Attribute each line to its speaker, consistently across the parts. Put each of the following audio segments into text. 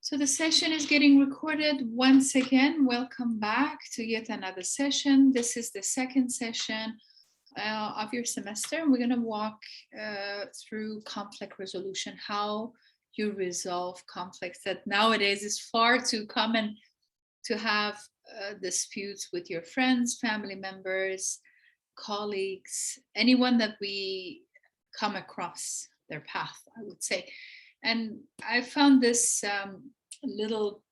Speaker 1: So the session is getting recorded once again. Welcome back to yet another session. This is the second session of your semester. And we're going to walk through conflict resolution, how you resolve conflicts that nowadays is far too common to have disputes with your friends, family members, colleagues, anyone that we come across their path, I would say. And I found this little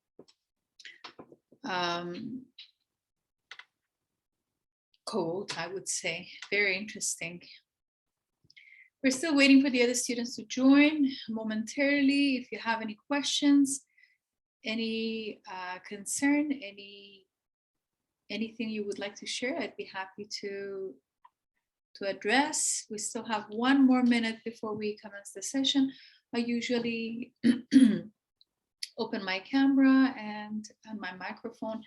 Speaker 1: quote, I would say, very interesting. We're still waiting for the other students to join momentarily. If you have any questions, any concern, anything you would like to share, I'd be happy to address. We still have 1 more minute before we commence the session. I usually open my camera and my microphone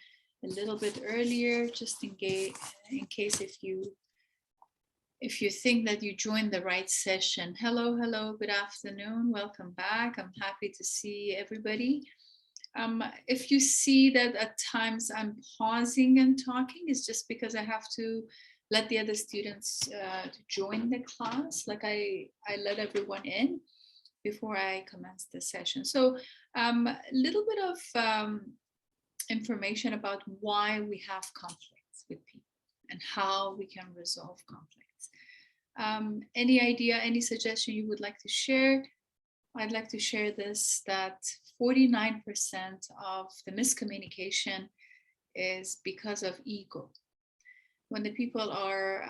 Speaker 1: a little bit earlier, just in case if you think that you joined the right session. Hello, good afternoon, welcome back. I'm happy to see everybody. If you see that at times I'm pausing and talking, it's just because I have to let the other students to join the class, like I let everyone in before I commence the session. So a little bit of information about why we have conflicts with people and how we can resolve conflicts. Any idea, any suggestion you would like to share? I'd like to share this, that 49% of the miscommunication is because of ego. When the people are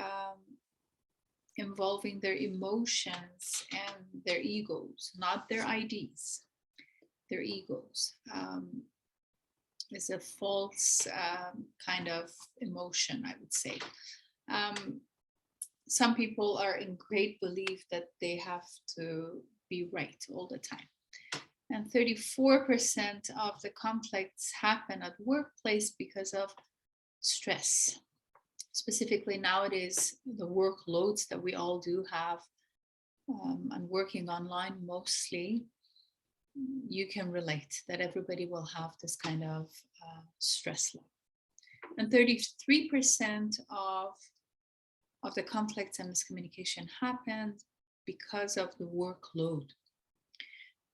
Speaker 1: involving their emotions and their egos, not their IDs, their egos. It's a false kind of emotion, I would say. Some people are in great belief that they have to be right all the time. And 34% of the conflicts happen at workplace because of stress. Specifically nowadays, the workloads that we all do have, and working online mostly, you can relate that everybody will have this kind of stress level. And 33% of the conflicts and miscommunication happened because of the workload.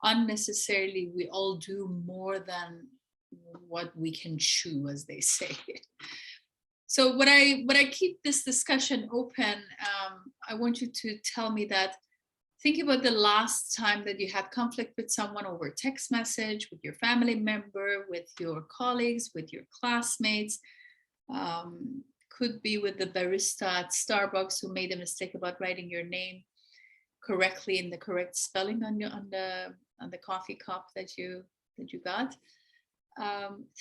Speaker 1: Unnecessarily, we all do more than what we can chew, as they say. So what I keep this discussion open, I want you to tell me that, think about the last time that you had conflict with someone over text message, with your family member, with your colleagues, with your classmates. Could be with the barista at Starbucks who made a mistake about writing your name correctly in the correct spelling on the coffee cup that you got.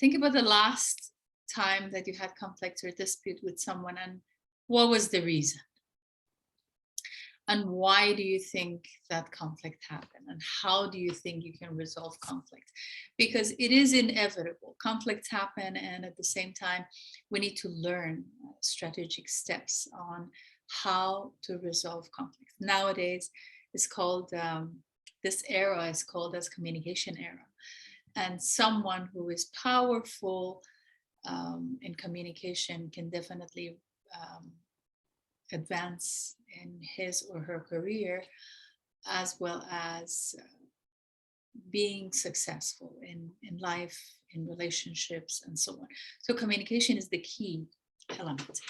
Speaker 1: Think about the last time that you had conflict or dispute with someone, and what was the reason? And why do you think that conflict happened? And how do you think you can resolve conflict? Because it is inevitable. Conflicts happen, and at the same time, we need to learn strategic steps on how to resolve conflict. Nowadays, it's called, this era is called as communication era. And someone who is powerful in communication can definitely advance in his or her career, as well as being successful in life, in relationships, and so on. So communication is the key element.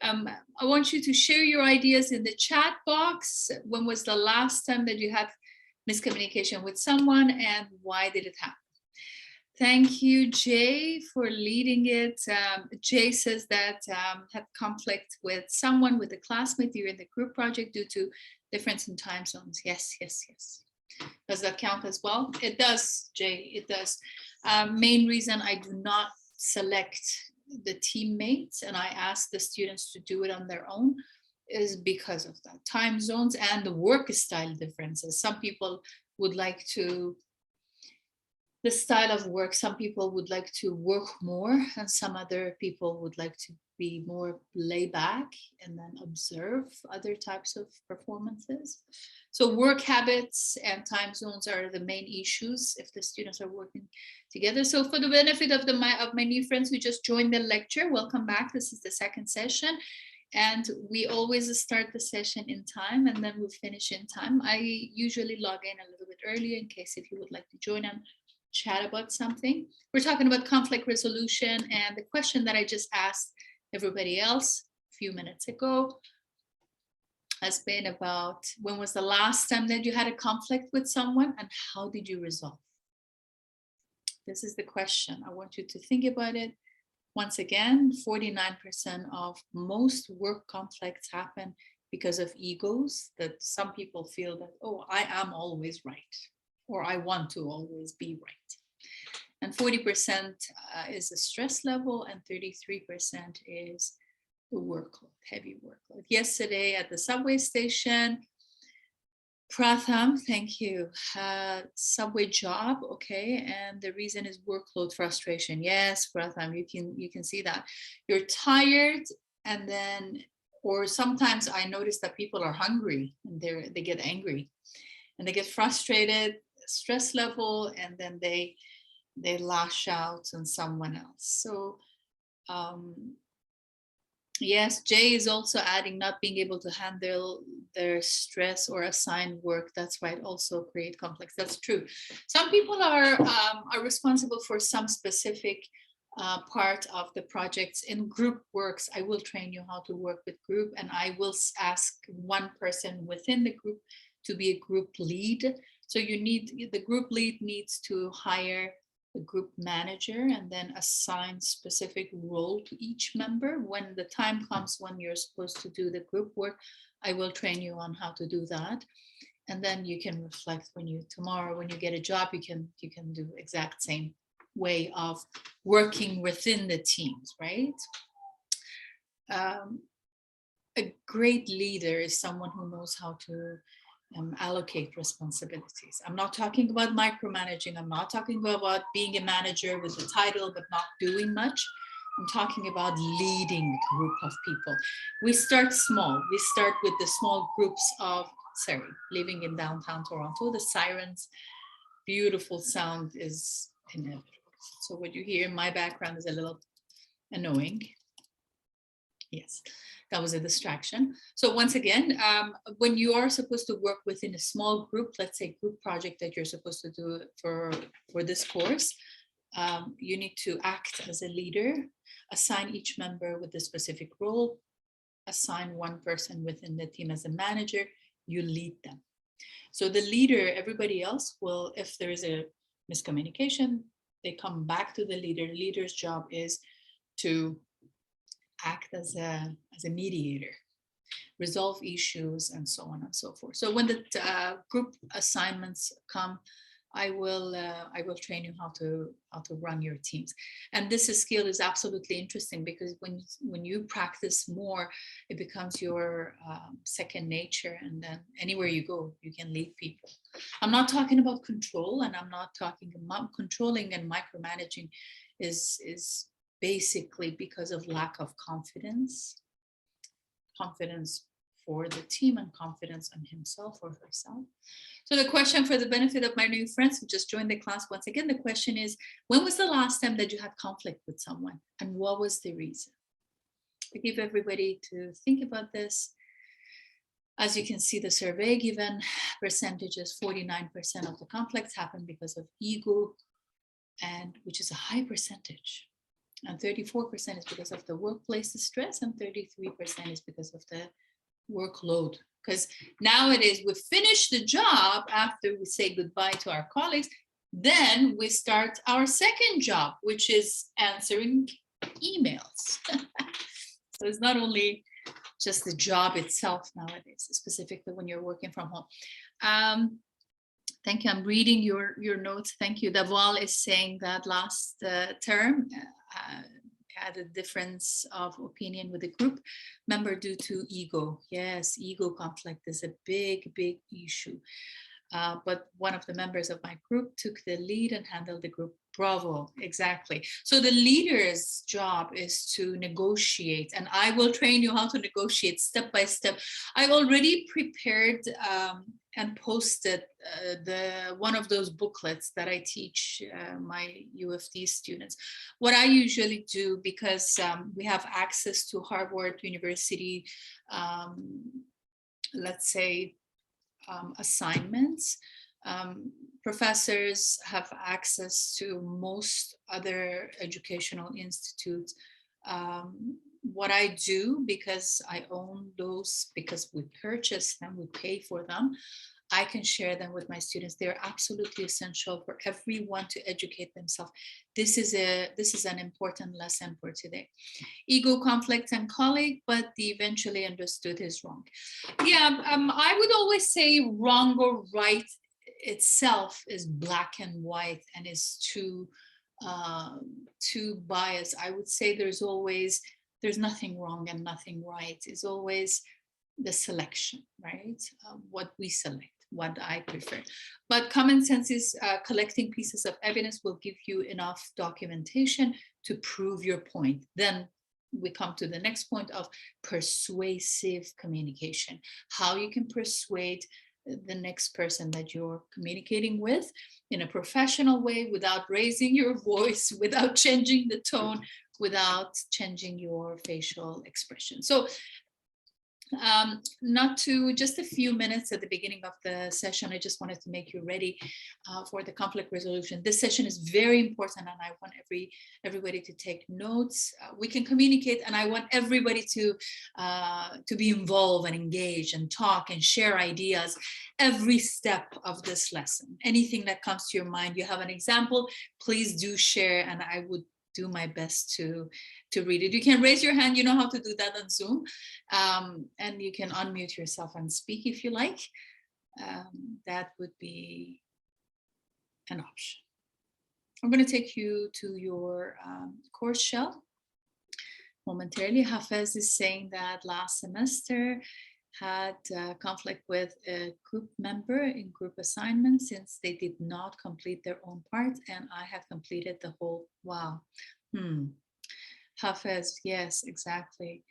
Speaker 1: I want you to share your ideas in the chat box. When was the last time that you had miscommunication with someone, and why did it happen? Thank you, Jay, for leading it. Jay says that had conflict with someone, with a classmate during the group project due to difference in time zones. Yes. Does that count as well? It does, Jay, it does. Main reason I do not select the teammates and I ask the students to do it on their own is because of that. Time zones and the work style differences. Some people would like to the style of work. Some people would like to work more, and some other people would like to be more laid back and then observe other types of performances. So work habits and time zones are the main issues if the students are working together. So for the benefit of my new friends who just joined the lecture, welcome back. This is the second session. And we always start the session in time and then we finish in time. I usually log in a little bit earlier in case if you would like to join and chat about something. We're talking about conflict resolution, and the question that I just asked everybody else a few minutes ago has been about when was the last time that you had a conflict with someone and how did you resolve? This is the question. I want you to think about it. Once again, 49% of most work conflicts happen because of egos, that some people feel that, oh, I am always right, or I want to always be right. And 40% is the stress level, and 33% is the workload, heavy workload. Yesterday at the subway station, Pratham, thank you. Subway job, okay, and the reason is workload frustration. Yes, Pratham, you can see that you're tired, and then, or sometimes I notice that people are hungry and they get angry, and they get frustrated, stress level, and then they lash out on someone else. So yes, Jay is also adding not being able to handle their stress or assign work. That's why it also create conflicts. That's true. Some people are responsible for some specific part of the projects. In group works, I will train you how to work with group, and I will ask one person within the group to be a group lead. So the group lead needs to hire the group manager and then assign specific role to each member. When the time comes when you're supposed to do the group work, I will train you on how to do that. And then you can reflect tomorrow when you get a job, you can do exact same way of working within the teams, right? A great leader is someone who knows how to allocate responsibilities. I'm not talking about micromanaging. I'm not talking about being a manager with a title but not doing much. I'm talking about leading a group of people. We start small. We start with the small groups of, living in downtown Toronto, the sirens, beautiful sound is inevitable. So what you hear in my background is a little annoying. Yes, that was a distraction. So once again, when you are supposed to work within a small group, let's say group project that you're supposed to do for this course, you need to act as a leader, assign each member with a specific role, assign one person within the team as a manager, you lead them. So the leader, everybody else will, if there is a miscommunication, they come back to the leader. The leader's job is to act as a mediator, resolve issues, and so on and so forth. So when the group assignments come, I will train you how to run your teams. And this skill is absolutely interesting because when you practice more, it becomes your second nature, and then anywhere you go, you can lead people. I'm not talking about control, and I'm not talking about controlling and micromanaging is basically because of lack of confidence for the team and confidence on himself or herself. So the question, for the benefit of my new friends who just joined the class, once again, the question is, when was the last time that you had conflict with someone and what was the reason? I give everybody to think about this. As you can see, the survey given percentages, 49% of the conflicts happen because of ego, and which is a high percentage. And 34% is because of the workplace stress, and 33% is because of the workload. Because nowadays we finish the job after we say goodbye to our colleagues, then we start our second job, which is answering emails. So it's not only just the job itself nowadays, specifically when you're working from home. Thank you. I'm reading your notes. Thank you. Daval is saying that last term had a difference of opinion with the group member due to ego. Yes, ego conflict is a big issue. But one of the members of my group took the lead and handled the group. Bravo, exactly. So the leader's job is to negotiate, and I will train you how to negotiate step by step. I've already prepared and posted one of those booklets that I teach my UFD students. What I usually do, because we have access to Harvard University, let's say, assignments. Professors have access to most other educational institutes. What I do, because I own those, because we purchase them, we pay for them, I can share them with my students. They're absolutely essential for everyone to educate themselves. This is an important lesson for today. Ego, conflict, and colleague, but the eventually understood is wrong. Yeah, I would always say wrong or right itself is black and white and is too biased. I would say there's nothing wrong and nothing right. It's always the selection, right? What we select, what I prefer. But common sense is collecting pieces of evidence will give you enough documentation to prove your point. Then we come to the next point of persuasive communication. How you can persuade the next person that you're communicating with in a professional way, without raising your voice, without changing the tone, without changing your facial expression. So just a few minutes at the beginning of the session, I just wanted to make you ready for the conflict resolution. This session is very important, and I want everybody to take notes. We can communicate, and I want everybody to be involved and engage and talk and share ideas every step of this lesson. Anything that comes to your mind, you have an example, please do share, and I would do my best to read it. You can raise your hand, you know how to do that on Zoom, and you can unmute yourself and speak if you like. That would be an option. I'm going to take you to your course shell momentarily. Hafez is saying that last semester had conflict with a group member in group assignments since they did not complete their own part, and I have completed the whole. Wow. Hafez, yes, exactly.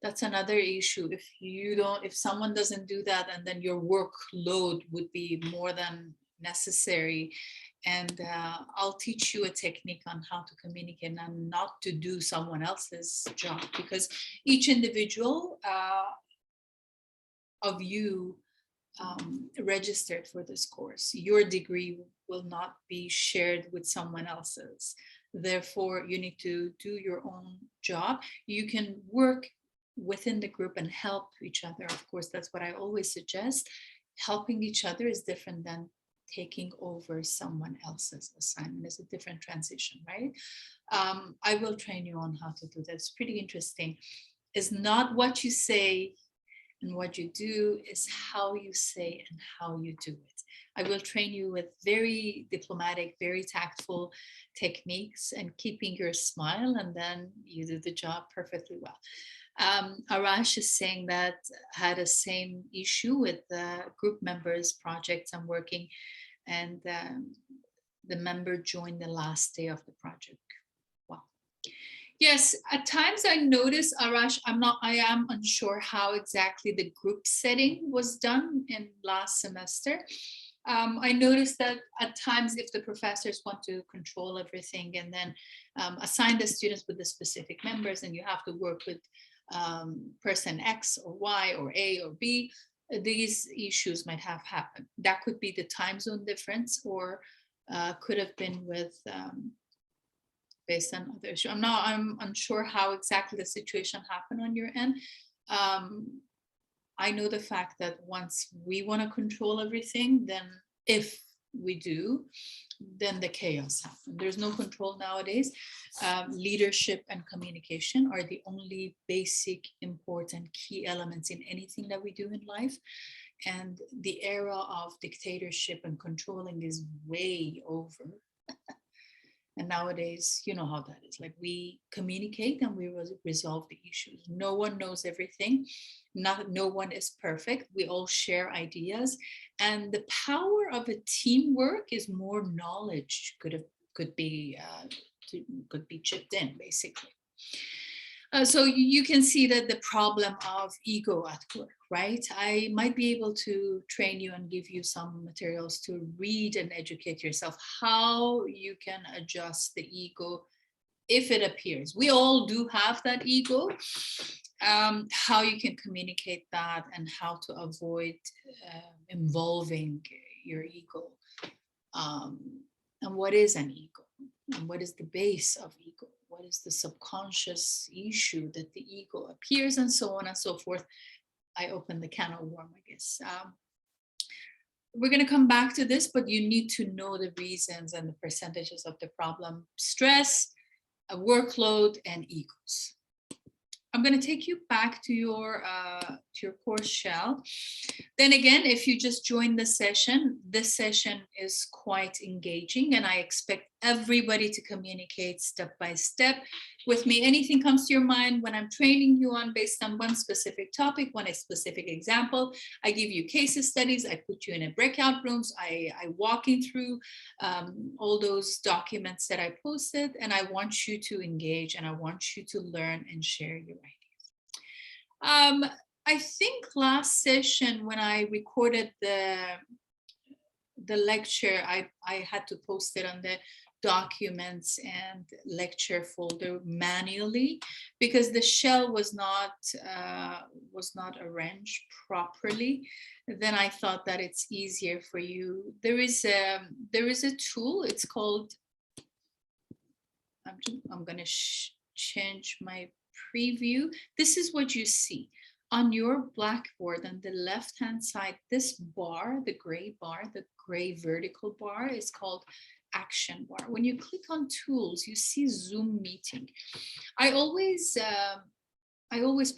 Speaker 1: That's another issue. If someone doesn't do that, and then your workload would be more than necessary. And I'll teach you a technique on how to communicate and not to do someone else's job, because each individual of you registered for this course. Your degree will not be shared with someone else's. Therefore, you need to do your own job. You can work within the group and help each other. Of course, that's what I always suggest. Helping each other is different than taking over someone else's assignment. It's a different transition, right? I will train you on how to do that. It's pretty interesting. It's not what you say and what you do, is how you say and how you do it. I will train you with very diplomatic, very tactful techniques and keeping your smile, and then you do the job perfectly well. Arash is saying that had a same issue with the group members projects I'm working, and the member joined the last day of the project. Wow. Yes, at times I notice, Arash, I am unsure how exactly the group setting was done in last semester. I noticed that at times, if the professors want to control everything and then assign the students with the specific members, and you have to work with person X or Y or A or B, these issues might have happened. That could be the time zone difference, or could have been with based on other issues. I'm unsure how exactly the situation happened on your end. I know the fact that once we want to control everything, then if we do, then the chaos happens. There's no control nowadays. Leadership and communication are the only basic, important, key elements in anything that we do in life. And the era of dictatorship and controlling is way over. And nowadays, you know how that is. Like, we communicate and we resolve the issues. No one knows everything. No one is perfect. We all share ideas. And the power of a teamwork is more knowledge could be chipped in, basically. So you can see that the problem of ego at work, right? I might be able to train you and give you some materials to read and educate yourself how you can adjust the ego if it appears. We all do have that ego. How you can communicate that and how to avoid involving your ego. And what is an ego? And what is the base of ego? What is the subconscious issue that the ego appears, and so on and so forth. I opened the can of worms, I guess. We're going to come back to this, but you need to know the reasons and the percentages of the problem: stress, a workload, and egos. I'm going to take you back to your course shell. Then again, if you just joined this session is quite engaging, and I expect everybody to communicate step by step with me. Anything comes to your mind when I'm training you on based on one specific topic, one specific example. I give you case studies. I put you in a breakout rooms. I walk you through all those documents that I posted, and I want you to engage, and I want you to learn and share your ideas. I think last session when I recorded the lecture, I had to post it on the documents and lecture folder manually because the shell was not arranged properly. Then I thought that it's easier for you. There is a tool. It's called. I'm going to change my preview. This is what you see on your blackboard on the left hand side. This bar, the gray vertical bar, is called action bar. When you click on tools, you see Zoom meeting. I always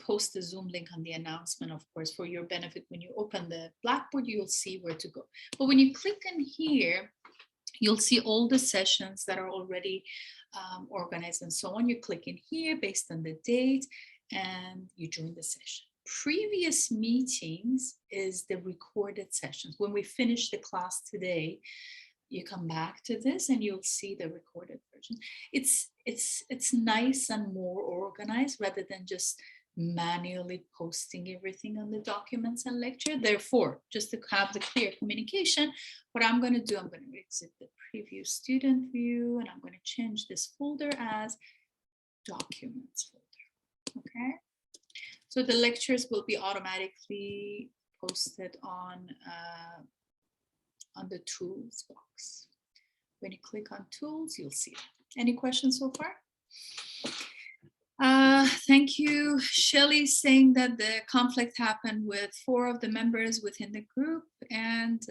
Speaker 1: post the Zoom link on the announcement, of course, for your benefit. When you open the blackboard, you'll see where to go. But when you click in here, you'll see all the sessions that are already organized and so on. You click in here based on the date and you join the session. Previous meetings is the recorded sessions. When we finish the class today, you come back to this and you'll see the recorded version. It's nice and more organized rather than just manually posting everything on the documents and lecture. Therefore, just to have the clear communication, what I'm going to do, I'm going to exit the preview student view, and I'm going to change this folder as documents folder. Okay. So the lectures will be automatically posted on the tools box. When you click on tools, you'll see it. Any questions so far? Thank you. Shelley saying that the conflict happened with 4 of the members within the group and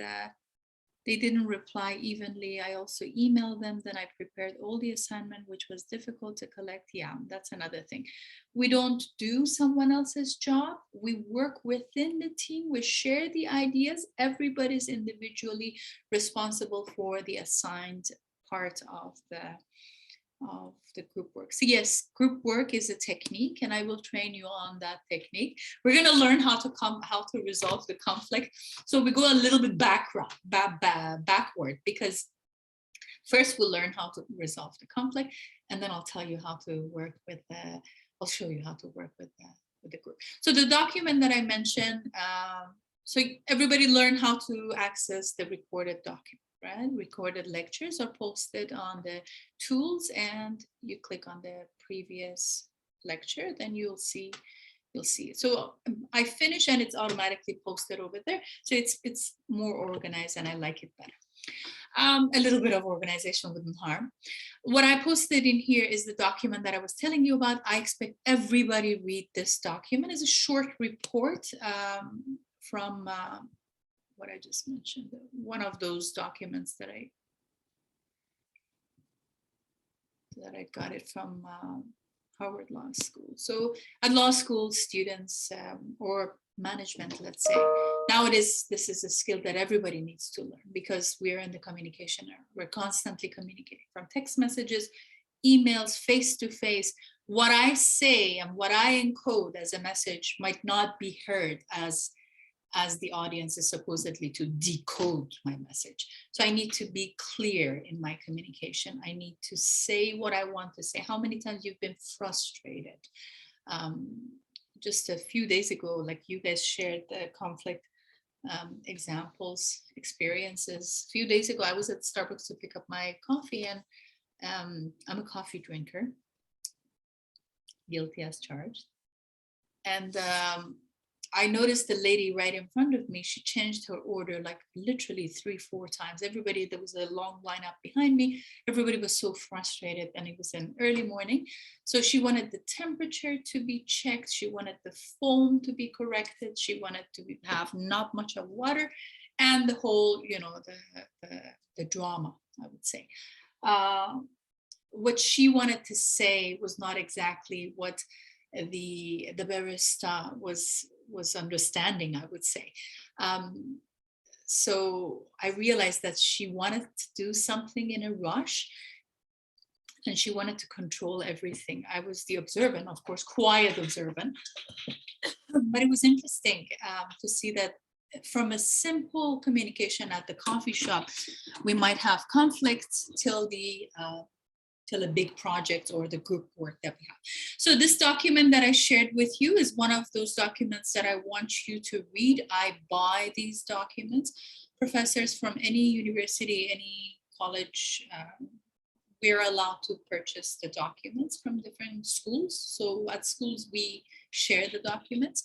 Speaker 1: they didn't reply evenly. I also emailed them. Then I prepared all the assignment, which was difficult to collect. Yeah, that's another thing. We don't do someone else's job. We work within the team. We share the ideas. Everybody's individually responsible for the assigned part of the group work. So yes, group work is a technique, and I will train you on that technique. We're going to learn how to resolve the conflict. So we go a little bit backward, because first we'll learn how to resolve the conflict, and then I'll tell you how to work with I'll show you how to work with the group. So the document that I mentioned, so everybody learn how to access the recorded document. Right? Recorded lectures are posted on the tools, and you click on the previous lecture, then you'll see it. So I finish and it's automatically posted over there. So it's more organized and I like it better. A little bit of organization wouldn't harm. What I posted in here is the document that I was telling you about. I expect everybody read this document. It's a short report from what I just mentioned, one of those documents that I got it from Harvard Law School. So at law school, students or management, let's say, Nowadays, this is a skill that everybody needs to learn because we're in the communication era. We're constantly communicating from text messages, emails, face to face. What I say and what I encode as a message might not be heard as the audience is supposedly to decode my message. So I need to be clear in my communication. I need to say what I want to say. How many times you've been frustrated? Just a few days ago, like you guys shared the conflict examples, experiences. A few days ago, I was at Starbucks to pick up my coffee, and I'm a coffee drinker, guilty as charged. And I noticed the lady right in front of me, she changed her order like literally 3-4 times. Everybody, there was a long lineup behind me. Everybody was so frustrated, and it was an early morning. So she wanted the temperature to be checked. She wanted the foam to be corrected. She wanted to have not much of water, and the whole, the drama, I would say. What she wanted to say was not exactly what the barista was understanding, I would say. So I realized that she wanted to do something in a rush, and she wanted to control everything. I was the observant, of course, quiet observant, but it was interesting to see that from a simple communication at the coffee shop, we might have conflicts till a big project or the group work that we have. So this document that I shared with you is one of those documents that I want you to read. I buy these documents. Professors from any university, any college, we're allowed to purchase the documents from different schools. So at schools, we share the documents.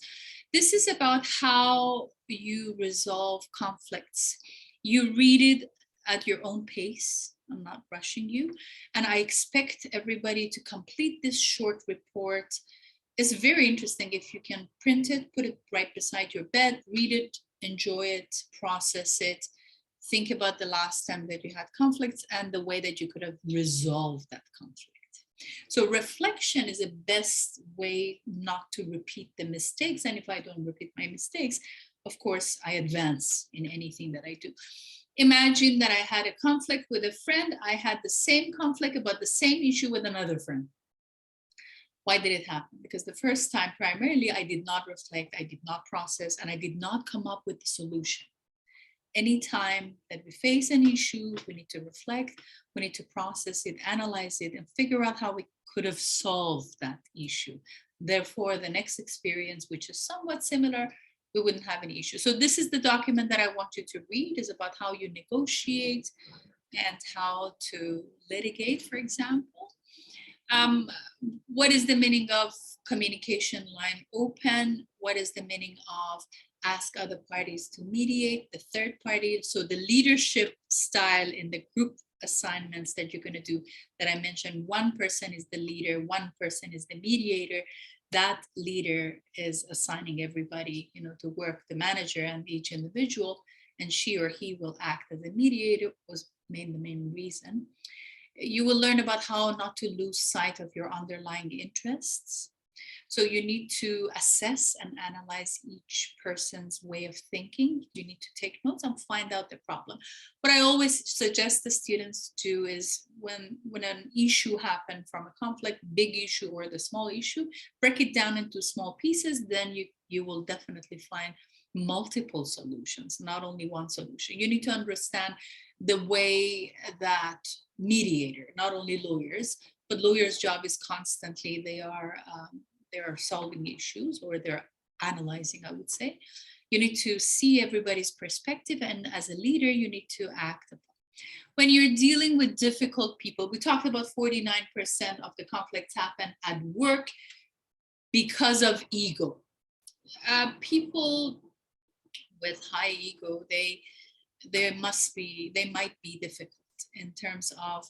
Speaker 1: This is about how you resolve conflicts. You read it at your own pace. I'm not rushing you. And I expect everybody to complete this short report. It's very interesting. If you can print it, put it right beside your bed, read it, enjoy it, process it. Think about the last time that you had conflicts and the way that you could have resolved that conflict. So reflection is the best way not to repeat the mistakes. And if I don't repeat my mistakes, of course, I advance in anything that I do. Imagine that I had a conflict with a friend. I had the same conflict about the same issue with another friend. Why did it happen? Because the first time, primarily, I did not reflect, I did not process, and I did not come up with the solution. Anytime that we face an issue, we need to reflect, we need to process it, analyze it, and figure out how we could have solved that issue. Therefore, the next experience, which is somewhat similar, we wouldn't have any issue. So this is the document that I want you to read, is about how you negotiate and how to litigate, for example. What is the meaning of communication line open? What is the meaning of ask other parties to mediate, the third party? So the leadership style in the group assignments that you're going to do that I mentioned, one person is the leader, one person is the mediator. That leader is assigning everybody, to work, the manager and each individual, and she or he will act as a mediator, was the main reason. You will learn about how not to lose sight of your underlying interests. So you need to assess and analyze each person's way of thinking. You need to take notes and find out the problem. What I always suggest the students do is when an issue happens from a conflict, big issue or the small issue, break it down into small pieces. Then you will definitely find multiple solutions, not only one solution. You need to understand the way that mediator, not only lawyers, but lawyers' job is constantly, they are solving issues, or they're analyzing, I would say. You need to see everybody's perspective, and as a leader, you need to act upon. When you're dealing with difficult people, we talked about 49% of the conflicts happen at work because of ego. People with high ego, they might be difficult in terms of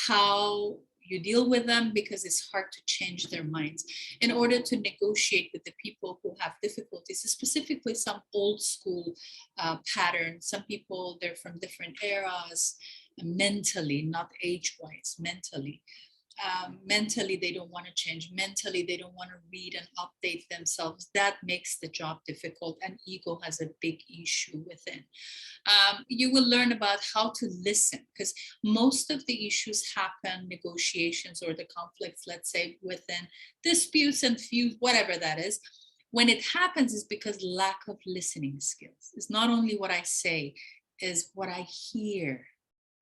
Speaker 1: how you deal with them, because it's hard to change their minds. In order to negotiate with the people who have difficulties, specifically some old school patterns, some people, they're from different eras, mentally, not age-wise, mentally. mentally they don't want to change, mentally they don't want to read and update themselves. That makes the job difficult, and ego has a big issue within. You will learn about how to listen, because most of the issues happen, negotiations or the conflicts, let's say within disputes and feuds, whatever that is, when it happens is because lack of listening skills. It's not only what I say, is what I hear,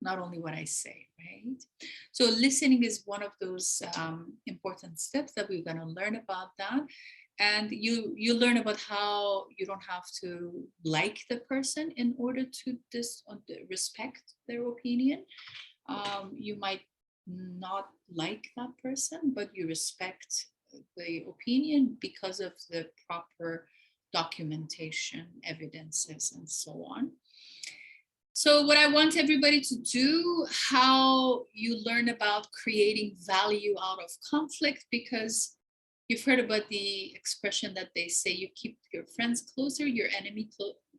Speaker 1: not only what I say, right? So listening is one of those important steps that we're going to learn about that. And you learn about how you don't have to like the person in order to respect their opinion. You might not like that person, but you respect the opinion because of the proper documentation, evidences, and so on. So what I want everybody to do, how you learn about creating value out of conflict, because you've heard about the expression that they say, you keep your friends closer, your enemy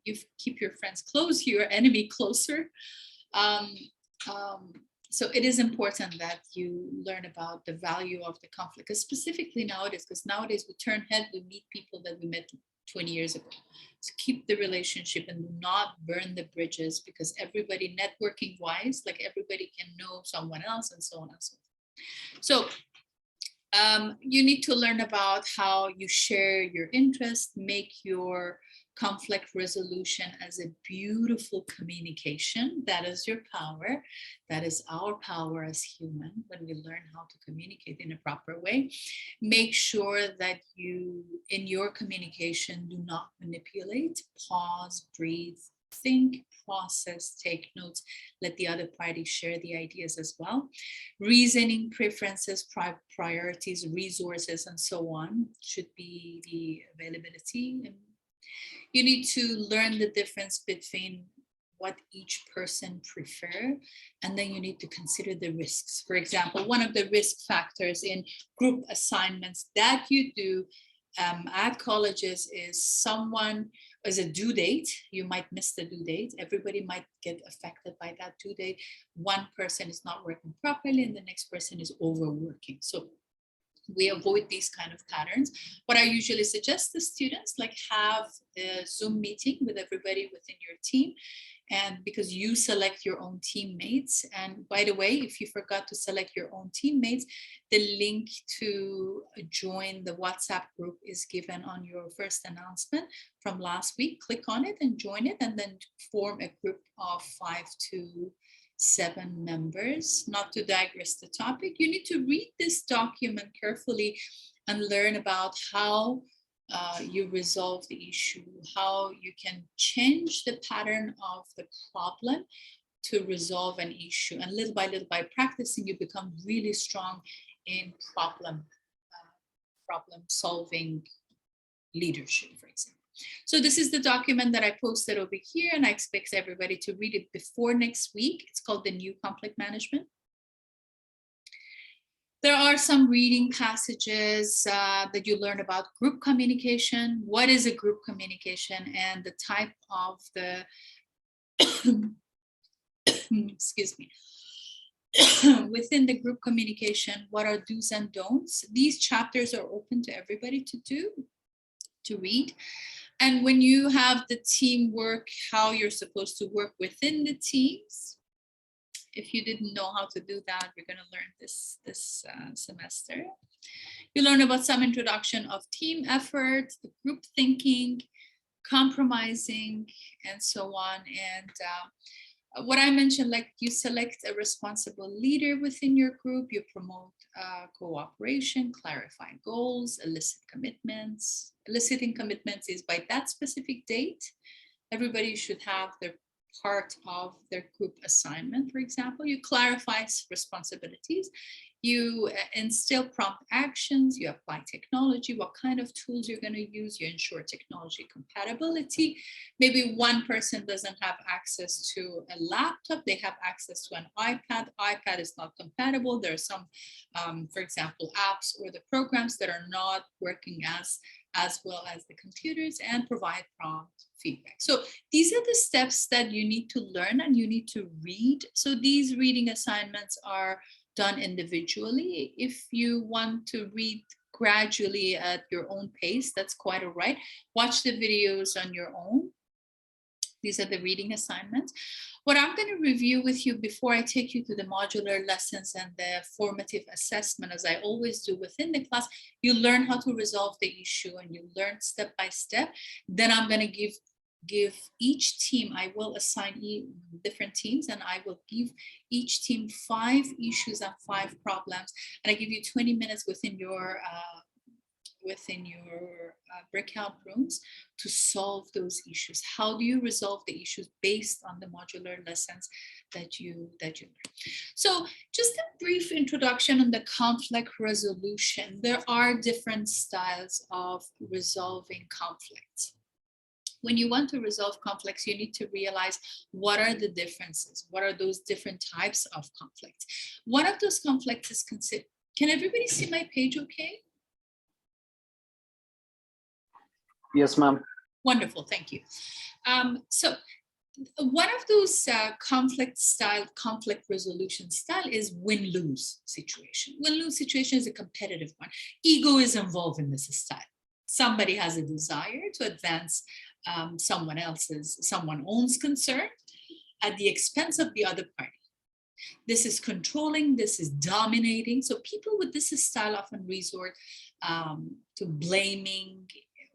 Speaker 1: you keep your friends close, your enemy closer. So it is important that you learn about the value of the conflict, specifically nowadays, because nowadays we turn head, we meet people that we met 20 years ago. So keep the relationship and do not burn the bridges, because everybody, networking wise, like everybody can know someone else and so on and so forth. So you need to learn about how you share your interests, make your conflict resolution as a beautiful communication. That is your power. That is our power as human, when we learn how to communicate in a proper way. Make sure that you, in your communication, do not manipulate. Pause, breathe, think, process, take notes, let the other party share the ideas as well. Reasoning, preferences, priorities, resources, and so on should be the availability. And you need to learn the difference between what each person prefer, and then you need to consider the risks. For example, one of the risk factors in group assignments that you do at colleges is someone as a due date. You might miss the due date. Everybody might get affected by that due date. One person is not working properly and the next person is overworking. So we avoid these kind of patterns. What I usually suggest to students, like have a Zoom meeting with everybody within your team, and because you select your own teammates. And by the way, if you forgot to select your own teammates, the link to join the WhatsApp group is given on your first announcement from last week. Click on it and join it, and then form a group of 5 to 7 members. Not to digress the topic, you need to read this document carefully and learn about how you resolve the issue, how you can change the pattern of the problem to resolve an issue. And little by little, by practicing, you become really strong in problem solving leadership, for example. So this is the document that I posted over here, and I expect everybody to read it before next week. It's called The New Conflict Management. There are some reading passages that you learn about group communication. What is a group communication, and the type of the, excuse me, within the group communication, what are do's and don'ts. These chapters are open to everybody to read. And when you have the teamwork, how you're supposed to work within the teams. If you didn't know how to do that, you're going to learn this semester. You learn about some introduction of team effort, the group thinking, compromising, and so on. And what I mentioned, like you select a responsible leader within your group, you promote cooperation, clarify goals, elicit commitments. Eliciting commitments is by that specific date. Everybody should have their part of their group assignment, for example. You clarify responsibilities, you instill prompt actions, you apply technology, what kind of tools you're going to use, you ensure technology compatibility. Maybe one person doesn't have access to a laptop, they have access to an iPad. iPad is not compatible. There are some, for example, apps or the programs that are not working as as well as the computers, and provide prompt feedback. So these are the steps that you need to learn and you need to read. So these reading assignments are done individually. If you want to read gradually at your own pace, that's quite all right. Watch the videos on your own. These are the reading assignments. What I'm going to review with you before I take you to the modular lessons and the formative assessment, as I always do within the class, you learn how to resolve the issue and you learn step by step. Then I'm going to give each team, I will assign different teams, and I will give each team 5 issues and 5 problems. And I give you 20 minutes within your breakout rooms to solve those issues. How do you resolve the issues based on the modular lessons that you learn? So just a brief introduction on the conflict resolution. There are different styles of resolving conflicts. When you want to resolve conflicts, you need to realize what are the differences? What are those different types of conflicts? One of those conflicts is considered, can everybody see my page okay?
Speaker 2: Yes, ma'am.
Speaker 1: Wonderful, thank you. So one of those conflict resolution style is win-lose situation. Win-lose situation is a competitive one. Ego is involved in this style. Somebody has a desire to advance someone own's concern at the expense of the other party. This is controlling, this is dominating. So people with this style often resort to blaming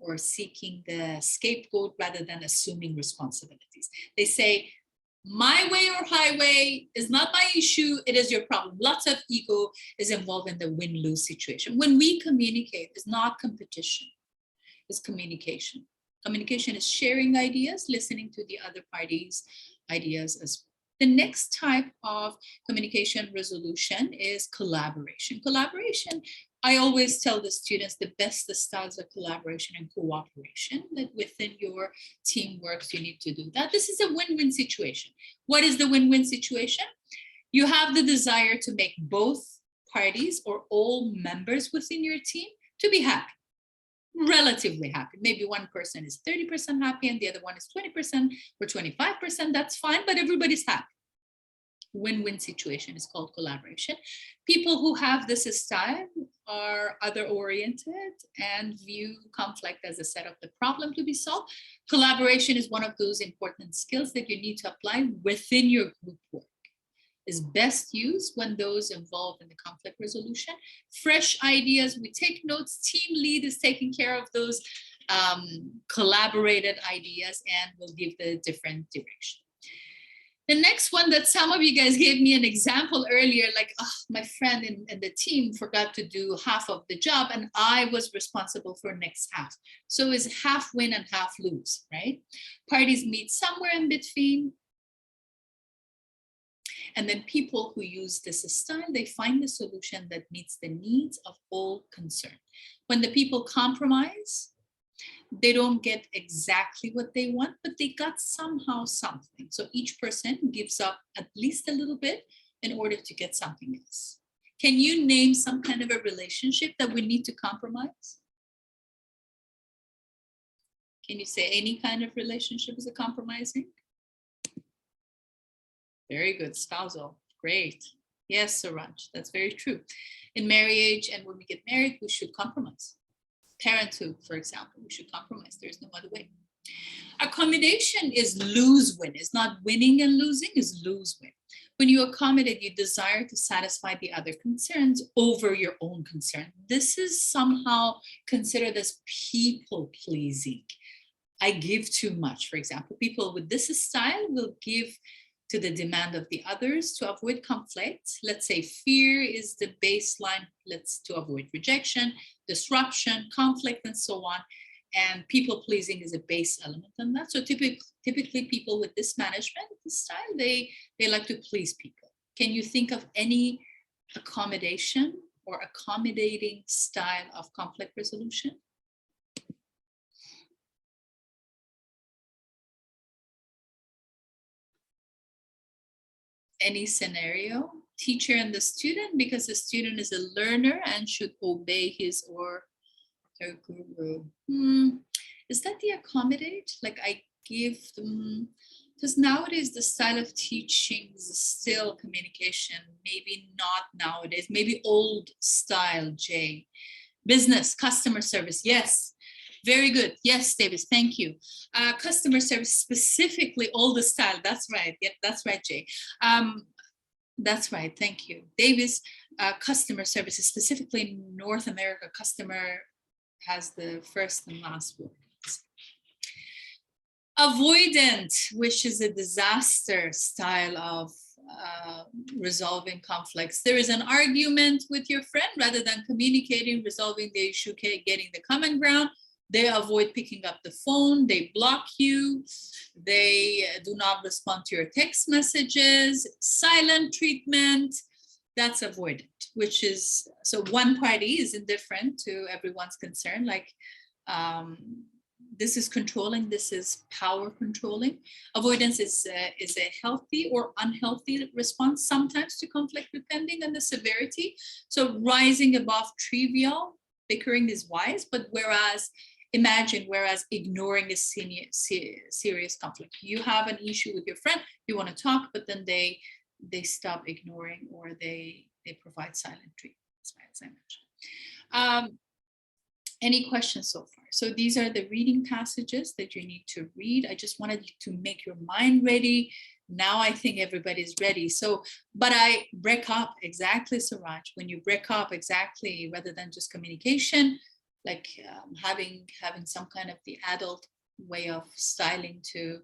Speaker 1: or seeking the scapegoat rather than assuming responsibilities. They say, my way or highway is not my issue, it is your problem. Lots of ego is involved in the win-lose situation. When we communicate, it's not competition, it's communication. Communication is sharing ideas, listening to the other party's ideas as well. The next type of communication resolution is collaboration. Collaboration, I always tell the students the best styles of collaboration and cooperation, that within your team works, you need to do that. This is a win-win situation. What is the win-win situation? You have the desire to make both parties or all members within your team to be happy, relatively happy. Maybe one person is 30% happy and the other one is 20% or 25%, that's fine, but everybody's happy. Win-win situation is called collaboration. People who have this style are other-oriented and view conflict as a set of the problem to be solved. Collaboration is one of those important skills that you need to apply within your group work. Is best used when those involved in the conflict resolution. Fresh ideas, we take notes, team lead is taking care of those collaborated ideas and will give the different direction. The next one that some of you guys gave me an example earlier, like, oh, my friend in the team forgot to do half of the job and I was responsible for next half. So it's half win and half lose, right? Parties meet somewhere in between. And then people who use this style, they find the solution that meets the needs of all concerned. When the people compromise, they don't get exactly what they want, but they got somehow something. So each person gives up at least a little bit in order to get something else. Can you name some kind of a relationship that we need to compromise? Can you say any kind of relationship is a compromising? Very good, spousal, great. Yes, Saranj, that's very true. In marriage and when we get married, we should compromise. Parenthood, for example, we should compromise. There's no other way. Accommodation is lose-win. It's not winning and losing, it's lose-win. When you accommodate, you desire to satisfy the other concerns over your own concern. This is somehow considered as people-pleasing. I give too much, for example. People with this style will give to the demand of the others to avoid conflict. Let's say fear is the baseline, to avoid rejection, disruption, conflict, and so on. And people pleasing is a base element on that. So typically people with this management style, they like to please people. Can you think of any accommodation or accommodating style of conflict resolution? Any scenario? Teacher and the student, because the student is a learner and should obey his or Their guru. Is that the accommodate? Like I give them, because nowadays the style of teaching is still communication, maybe not nowadays, maybe old style, Jay. Business, customer service, yes. Very good. Yes, Davis, thank you. Customer service, specifically older style. That's right. Yeah, that's right, Jay. That's right. Thank you. Davis, customer services, specifically in North America, customer has the first and last word. Avoidant, which is a disaster style of resolving conflicts. There is an argument with your friend rather than communicating, resolving the issue, getting the common ground. They avoid picking up the phone. They block you. They do not respond to your text messages. Silent treatment. That's avoidant, which is, so one party is indifferent to everyone's concern. Like, this is controlling, this is power controlling. Avoidance is a healthy or unhealthy response sometimes to conflict, depending on the severity. So rising above trivial, bickering is wise, but whereas ignoring a serious conflict. You have an issue with your friend, you want to talk, but then they stop ignoring, or they provide silent treatment, as I mentioned. Any questions so far? So these are the reading passages that you need to read. I just wanted to make your mind ready. Now I think everybody's ready. So, but I break up, exactly, Suraj. When you break up, exactly, rather than just communication, like having some kind of the adult way of styling to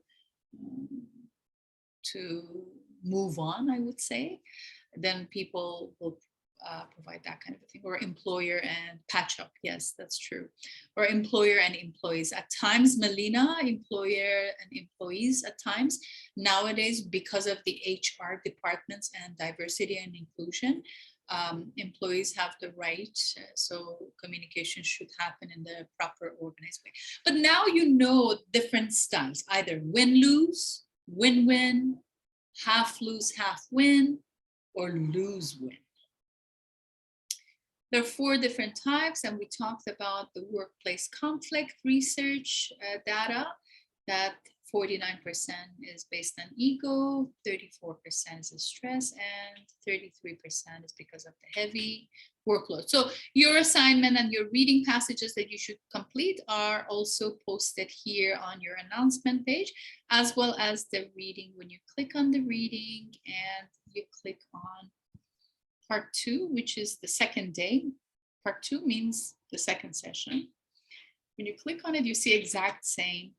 Speaker 1: move on, I would say, then people will provide that kind of a thing. Or employer and patch up, yes, that's true. Or employer and employees. At times, Melina, employer and employees at times. Nowadays, because of the HR departments and diversity and inclusion, employees have the right, so communication should happen in the proper organized way. But now you know different styles, either win-lose, win-win, half-lose, half-win, or lose-win. There are 4 different types, and we talked about the workplace conflict research data, that 49% is based on ego, 34% is stress, and 33% is because of the heavy workload. So your assignment and your reading passages that you should complete are also posted here on your announcement page, as well as the reading. When you click on the reading and you click on part 2, which is the second day. Part 2 means the second session. When you click on it, you see exact same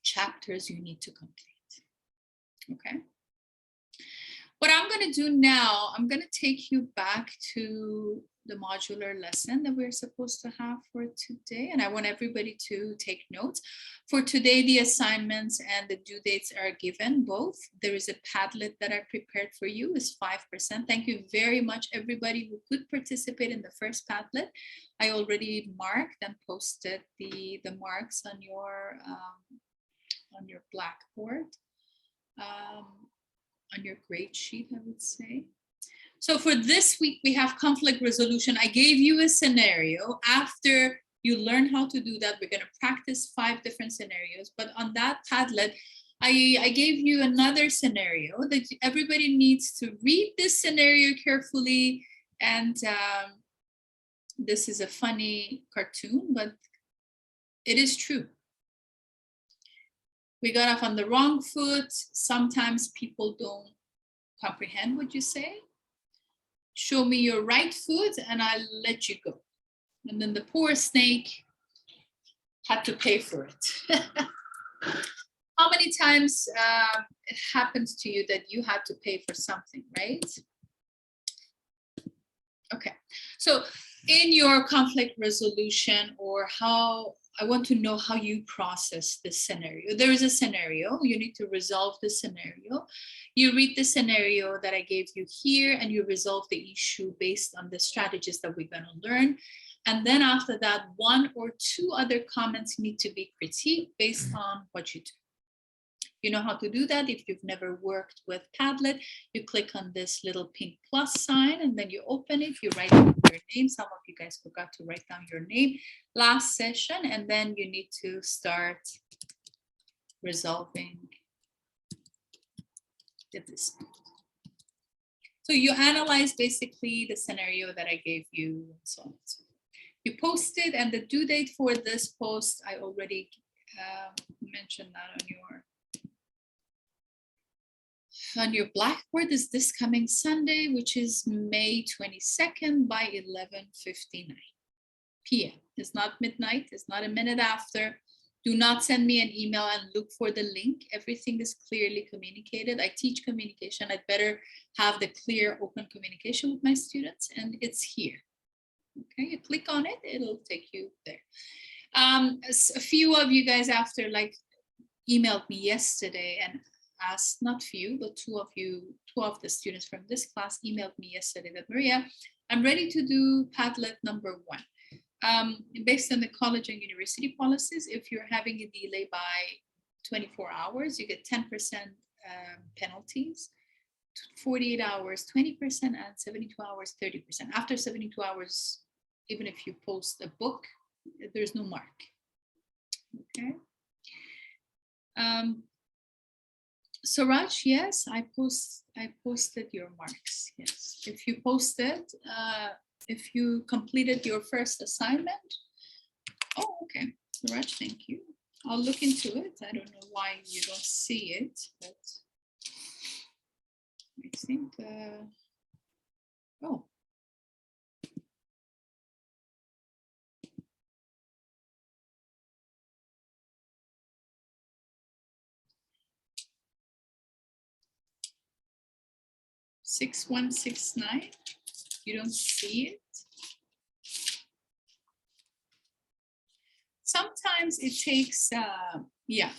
Speaker 1: chapters you need to complete. Okay. What I'm going to do now, I'm going to take you back to the modular lesson that we're supposed to have for today. And I want everybody to take notes. For today, the assignments and the due dates are given both. There is a Padlet that I prepared for you, is 5%. Thank you very much, everybody who could participate in the first Padlet. I already marked and posted the marks on your blackboard, on your grade sheet, I would say. So for this week, we have conflict resolution. I gave you a scenario. After you learn how to do that, we're going to practice 5 different scenarios. But on that Padlet, I gave you another scenario that everybody needs to read this scenario carefully. And this is a funny cartoon, but it is true. We got off on the wrong foot. Sometimes people don't comprehend what you say. Show me your right foot and I'll let you go. And then the poor snake had to pay for it. How many times it happens to you that you had to pay for something, right? Okay, so in your conflict resolution, or how, I want to know how you process this scenario. There is a scenario, you need to resolve the scenario. You read the scenario that I gave you here and you resolve the issue based on the strategies that we're going to learn. And then after that, 1 or 2 other comments need to be critiqued based on what you do. You know how to do that. If you've never worked with Padlet, you click on this little pink plus sign and then you open it, you write down your name. Some of you guys forgot to write down your name last session, and then you need to start resolving the dispute. So you analyze basically the scenario that I gave you and so on and so forth. You post it, and the due date for this post, I already mentioned that on your Blackboard, is this coming Sunday, which is May 22nd by 11:59 p.m. It's not midnight, it's not a minute after. Do not send me an email and look for the link. Everything is clearly communicated. I teach communication. I'd better have the clear, open communication with my students, and it's here. Okay, you click on it, it'll take you there. A few of you guys after like emailed me yesterday and asked, not few, but two of the students from this class emailed me yesterday that, Maria, I'm ready to do Padlet number 1. Based on the college and university policies, if you're having a delay by 24 hours, you get 10% penalties, 48 hours, 20%, and 72 hours, 30%. After 72 hours, even if you post a book, there's no mark. Okay. Suraj, yes, I posted your marks. Yes, if you posted, if you completed your first assignment. Oh, okay, Suraj, thank you. I'll look into it. I don't know why you don't see it, but I think. Oh. $6169. You don't see it. Sometimes it takes, yeah,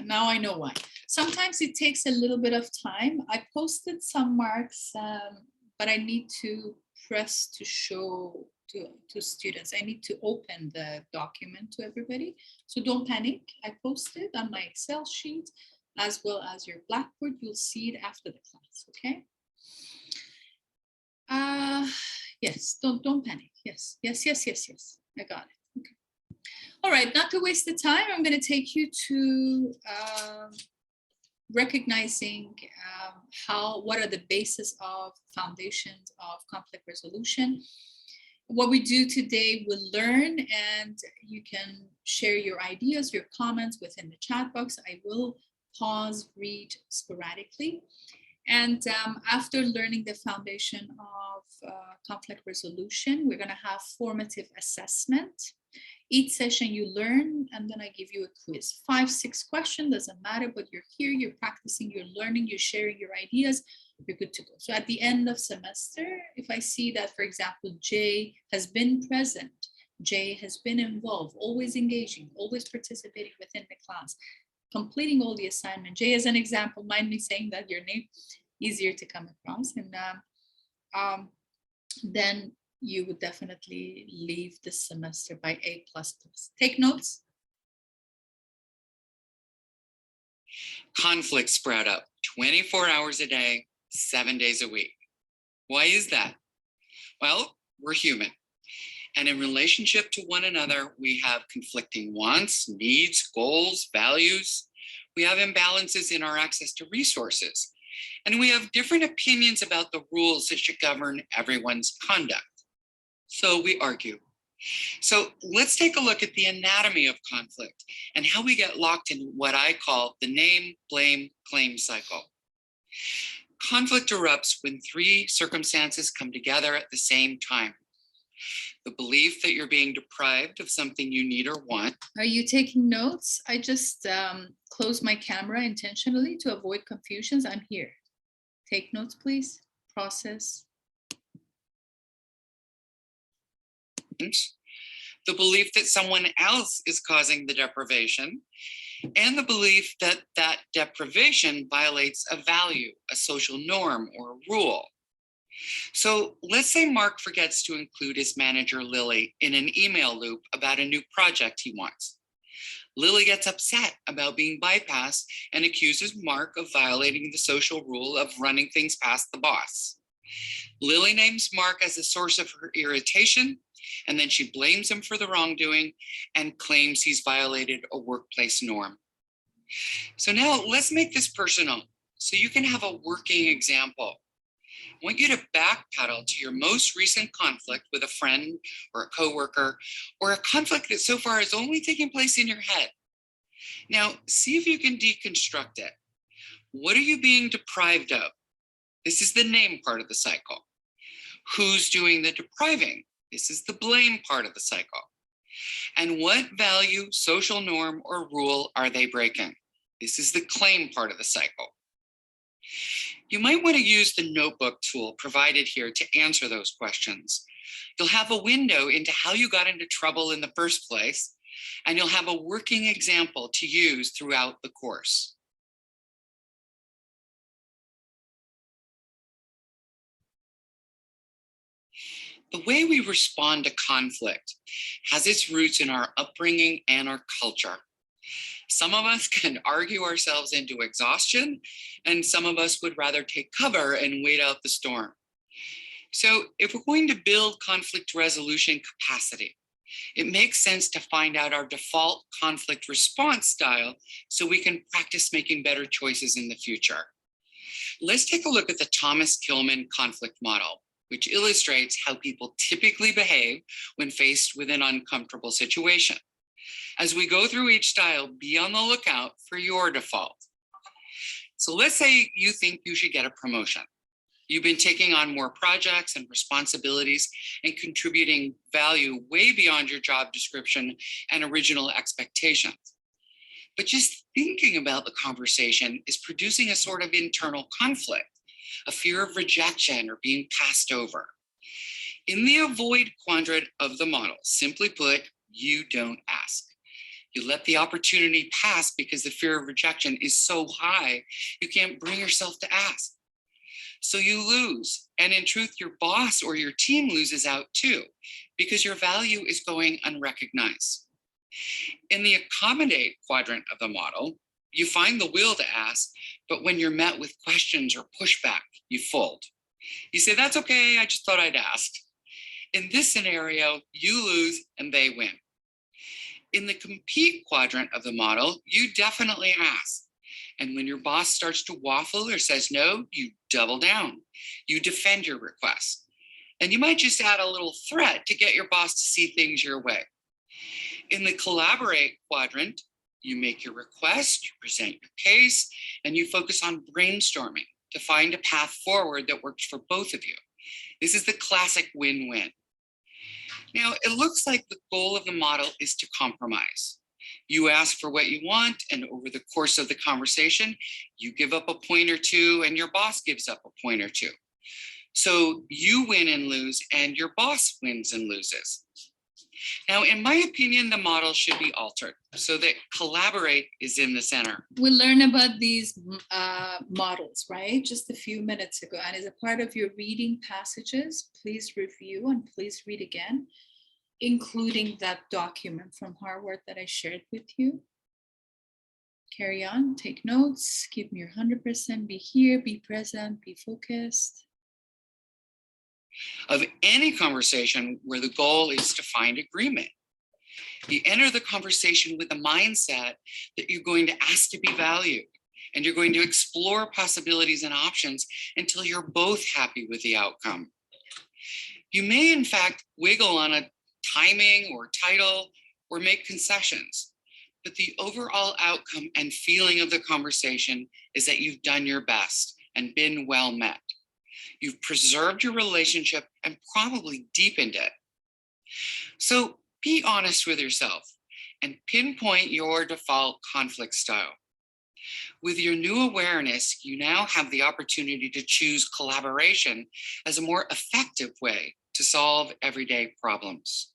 Speaker 1: now I know why. Sometimes it takes a little bit of time. I posted some marks, but I need to press to show to students. I need to open the document to everybody. So don't panic. I posted on my Excel sheet as well as your Blackboard. You'll see it after the class, okay? Yes, don't panic. Yes. I got it. Okay. All right, not to waste the time, I'm going to take you to recognizing what are the basis of foundations of conflict resolution. What we do today, we'll learn, and you can share your ideas, your comments within the chat box. I will pause, read sporadically. And after learning the foundation of conflict resolution, we're going to have formative assessment. Each session you learn, and then I give you a quiz. 5, 6 questions, doesn't matter, but you're here, you're practicing, you're learning, you're sharing your ideas, you're good to go. So at the end of semester, if I see that, for example, Jay has been present, Jay has been involved, always engaging, always participating within the class, completing all the assignment. Jay, as an example, mind me saying that your name, easier to come across, and then you would definitely leave this semester by A++. Take notes.
Speaker 3: Conflicts sprout up 24 hours a day, 7 days a week. Why is that? Well, we're human. And in relationship to one another, we have conflicting wants, needs, goals, values. We have imbalances in our access to resources. And we have different opinions about the rules that should govern everyone's conduct. So we argue. So let's take a look at the anatomy of conflict and how we get locked in what I call the name, blame, claim cycle. Conflict erupts when 3 circumstances come together at the same time. The belief that you're being deprived of something you need or want.
Speaker 1: Are you taking notes? I just closed my camera intentionally to avoid confusions. I'm here. Take notes, please. Process.
Speaker 3: The belief that someone else is causing the deprivation, and the belief that that deprivation violates a value, a social norm, or a rule. So let's say Mark forgets to include his manager, Lily, in an email loop about a new project he wants. Lily gets upset about being bypassed and accuses Mark of violating the social rule of running things past the boss. Lily names Mark as the source of her irritation, and then she blames him for the wrongdoing and claims he's violated a workplace norm. So now let's make this personal so you can have a working example. I want you to backpedal to your most recent conflict with a friend or a coworker, or a conflict that so far has only taken place in your head. Now, see if you can deconstruct it. What are you being deprived of? This is the name part of the cycle. Who's doing the depriving? This is the blame part of the cycle. And what value, social norm, or rule are they breaking? This is the claim part of the cycle. You might want to use the notebook tool provided here to answer those questions. You'll have a window into how you got into trouble in the first place, and you'll have a working example to use throughout the course. The way we respond to conflict has its roots in our upbringing and our culture. Some of us can argue ourselves into exhaustion, and some of us would rather take cover and wait out the storm. So if we're going to build conflict resolution capacity, it makes sense to find out our default conflict response style so we can practice making better choices in the future. Let's take a look at the Thomas Kilmann conflict model, which illustrates how people typically behave when faced with an uncomfortable situation. As we go through each style, be on the lookout for your default. So let's say you think you should get a promotion. You've been taking on more projects and responsibilities and contributing value way beyond your job description and original expectations. But just thinking about the conversation is producing a sort of internal conflict, a fear of rejection or being passed over. In the avoid quadrant of the model, simply put, you don't ask. You let the opportunity pass because the fear of rejection is so high, you can't bring yourself to ask. So you lose. And in truth, your boss or your team loses out too, because your value is going unrecognized. In the accommodate quadrant of the model, you find the will to ask, but when you're met with questions or pushback, you fold. You say, that's okay, I just thought I'd ask. In this scenario, you lose and they win. In the compete quadrant of the model, you definitely ask. And when your boss starts to waffle or says no, you double down. You defend your request. And you might just add a little threat to get your boss to see things your way. In the collaborate quadrant, you make your request, you present your case, and you focus on brainstorming to find a path forward that works for both of you. This is the classic win-win. Now, it looks like the goal of the model is to compromise. You ask for what you want, and over the course of the conversation, you give up a point or two, and your boss gives up a point or two. So you win and lose, and your boss wins and loses. Now, in my opinion, the model should be altered so that collaborate is in the center.
Speaker 1: We learned about these models, right? Just a few minutes ago. And as a part of your reading passages, please review and please read again, including that document from Harvard that I shared with you. Carry on, take notes, give me your 100%, be here, be present, be focused.
Speaker 3: Of any conversation where the goal is to find agreement. You enter the conversation with the mindset that you're going to ask to be valued, and you're going to explore possibilities and options until you're both happy with the outcome. You may, in fact, wiggle on a timing or title or make concessions, but the overall outcome and feeling of the conversation is that you've done your best and been well met. You've preserved your relationship and probably deepened it. So be honest with yourself and pinpoint your default conflict style. With your new awareness, you now have the opportunity to choose collaboration as a more effective way to solve everyday problems.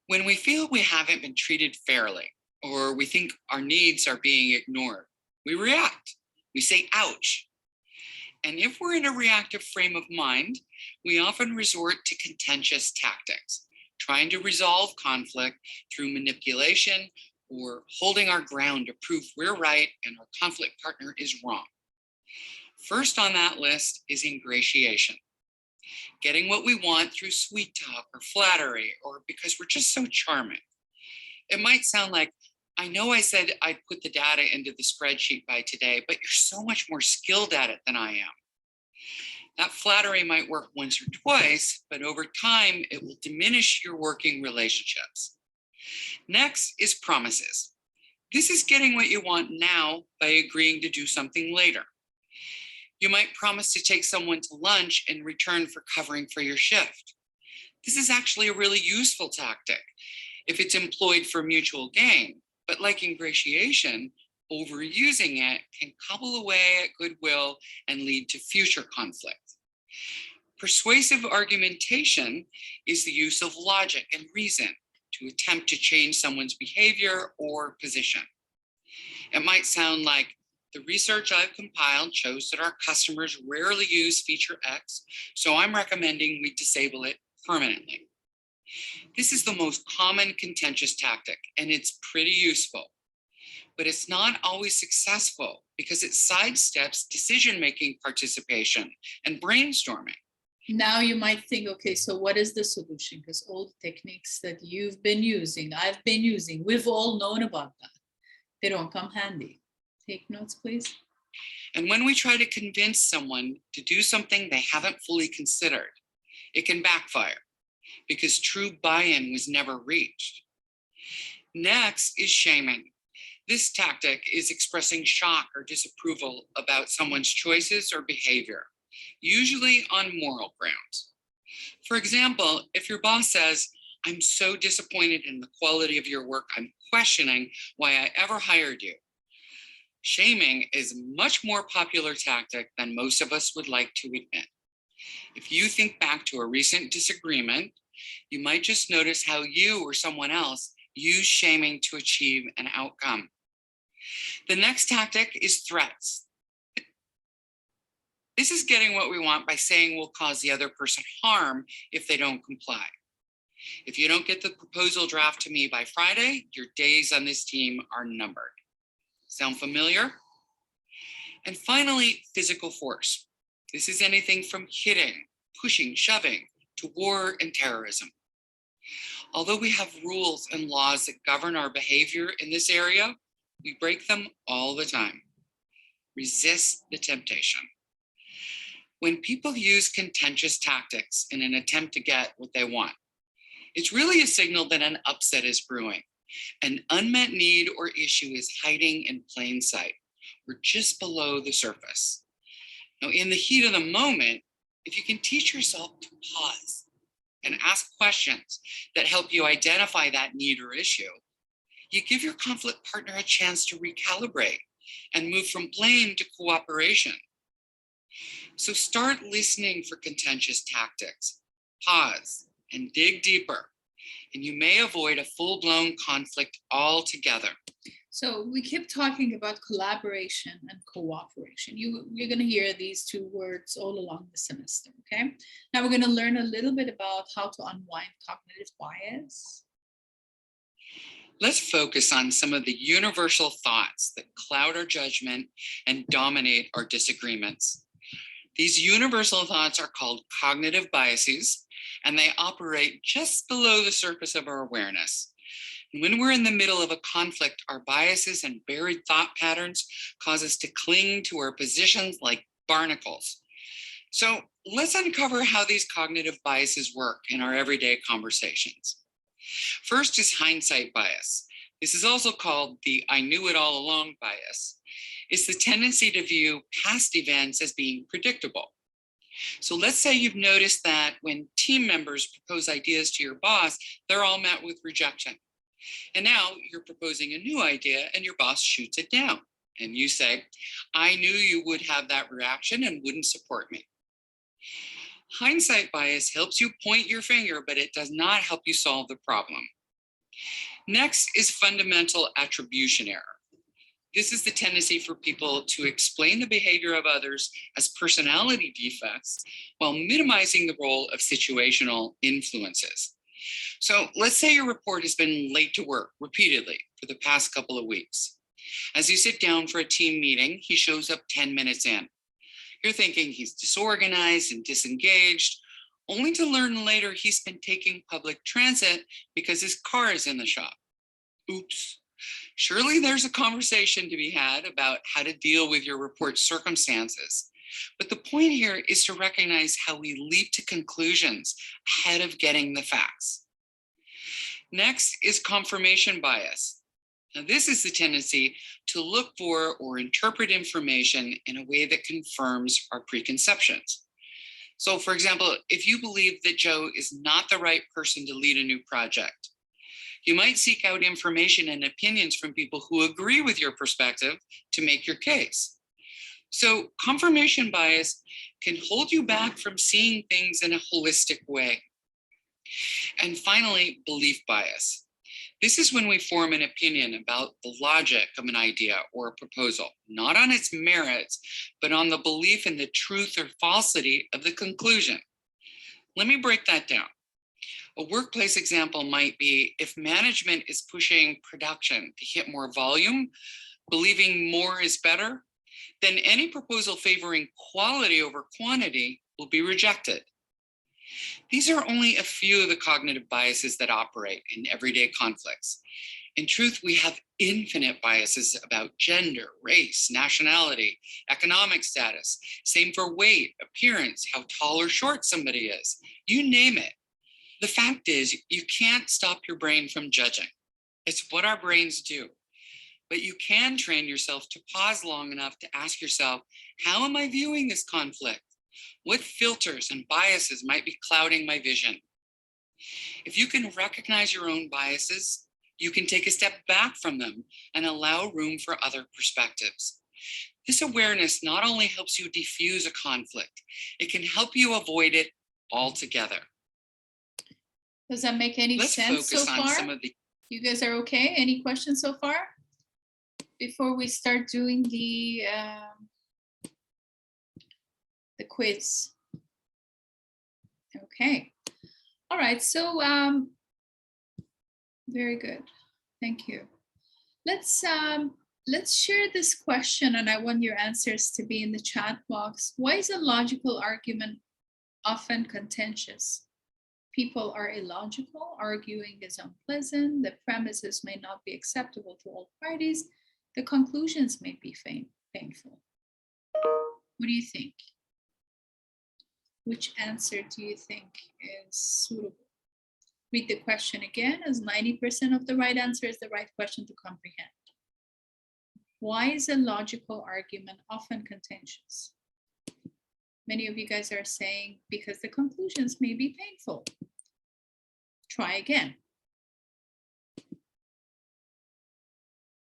Speaker 3: When we feel we haven't been treated fairly, or we think our needs are being ignored, we react. We say, ouch. And if we're in a reactive frame of mind, we often resort to contentious tactics. trying to resolve conflict through manipulation or holding our ground to prove we're right and our conflict partner is wrong. First on that list is ingratiation. Getting what we want through sweet talk or flattery, or because we're just so charming. It might sound like, I know I said I'd put the data into the spreadsheet by today, but you're so much more skilled at it than I am. That flattery might work once or twice, but over time, it will diminish your working relationships. Next is promises. This is getting what you want now by agreeing to do something later. You might promise to take someone to lunch in return for covering for your shift. This is actually a really useful tactic if it's employed for mutual gain, but like ingratiation, overusing it can cobble away at goodwill and lead to future conflict. Persuasive argumentation is the use of logic and reason to attempt to change someone's behavior or position. It might sound like, the research I've compiled shows that our customers rarely use feature X, so I'm recommending we disable it permanently. This is the most common contentious tactic, and it's pretty useful, but it's not always successful because it sidesteps decision-making participation and brainstorming.
Speaker 1: Now you might think, okay, so what is the solution? Because all the techniques that you've been using, I've been using, we've all known about that. They don't come handy. Take notes, please.
Speaker 3: And when we try to convince someone to do something they haven't fully considered, it can backfire because true buy-in was never reached. Next is shaming. This tactic is expressing shock or disapproval about someone's choices or behavior, usually on moral grounds. For example, if your boss says, I'm so disappointed in the quality of your work, I'm questioning why I ever hired you. Shaming is a much more popular tactic than most of us would like to admit. If you think back to a recent disagreement, you might just notice how you or someone else used shaming to achieve an outcome. The next tactic is threats. This is getting what we want by saying we'll cause the other person harm if they don't comply. If you don't get the proposal draft to me by Friday, your days on this team are numbered. Sound familiar? And finally, physical force. This is anything from hitting, pushing, shoving, to war and terrorism. Although we have rules and laws that govern our behavior in this area, we break them all the time. Resist the temptation. When people use contentious tactics in an attempt to get what they want, it's really a signal that an upset is brewing. An unmet need or issue is hiding in plain sight. We're just below the surface. Now, in the heat of the moment, if you can teach yourself to pause and ask questions that help you identify that need or issue, you give your conflict partner a chance to recalibrate and move from blame to cooperation. So start listening for contentious tactics, pause, and dig deeper, and you may avoid a full-blown conflict altogether.
Speaker 1: So we keep talking about collaboration and cooperation. You're going to hear these two words all along the semester, okay? Now we're going to learn a little bit about how to unwind cognitive bias.
Speaker 3: Let's focus on some of the universal thoughts that cloud our judgment and dominate our disagreements. These universal thoughts are called cognitive biases, and they operate just below the surface of our awareness. And when we're in the middle of a conflict, our biases and buried thought patterns cause us to cling to our positions like barnacles. So let's uncover how these cognitive biases work in our everyday conversations. First is hindsight bias. This is also called the I knew it all along bias. It's the tendency to view past events as being predictable. So let's say you've noticed that when team members propose ideas to your boss, they're all met with rejection. And now you're proposing a new idea and your boss shoots it down. And you say, I knew you would have that reaction and wouldn't support me. Hindsight bias helps you point your finger, but it does not help you solve the problem. Next is fundamental attribution error. This is the tendency for people to explain the behavior of others as personality defects while minimizing the role of situational influences. So let's say your report has been late to work repeatedly for the past couple of weeks. As you sit down for a team meeting, he shows up 10 minutes in. You're thinking he's disorganized and disengaged, only to learn later he's been taking public transit because his car is in the shop. Oops. Surely there's a conversation to be had about how to deal with your report's circumstances. But the point here is to recognize how we leap to conclusions ahead of getting the facts. Next is confirmation bias. Now, this is the tendency to look for or interpret information in a way that confirms our preconceptions. So, for example, if you believe that Joe is not the right person to lead a new project, you might seek out information and opinions from people who agree with your perspective to make your case. So, confirmation bias can hold you back from seeing things in a holistic way. And finally, belief bias. This is when we form an opinion about the logic of an idea or a proposal, not on its merits, but on the belief in the truth or falsity of the conclusion. Let me break that down. A workplace example might be if management is pushing production to hit more volume, believing more is better, then any proposal favoring quality over quantity will be rejected. These are only a few of the cognitive biases that operate in everyday conflicts. In truth, we have infinite biases about gender, race, nationality, economic status, same for weight, appearance, how tall or short somebody is, you name it. The fact is, you can't stop your brain from judging. It's what our brains do. But you can train yourself to pause long enough to ask yourself, how am I viewing this conflict? What filters and biases might be clouding my vision? If you can recognize your own biases, you can take a step back from them and allow room for other perspectives. This awareness not only helps you diffuse a conflict, it can help you avoid it altogether.
Speaker 1: Does that make any sense so far? You guys are okay? Any questions so far? Before we start doing the quiz. Okay. All right. So very good. Thank you. Let's share this question, and I want your answers to be in the chat box. Why is a logical argument often contentious? People are illogical, arguing is unpleasant, the premises may not be acceptable to all parties, the conclusions may be painful. What do you think? Which answer do you think is suitable? Read the question again, as 90% of the right answer is the right question to comprehend. Why is a logical argument often contentious? Many of you guys are saying because the conclusions may be painful. Try again.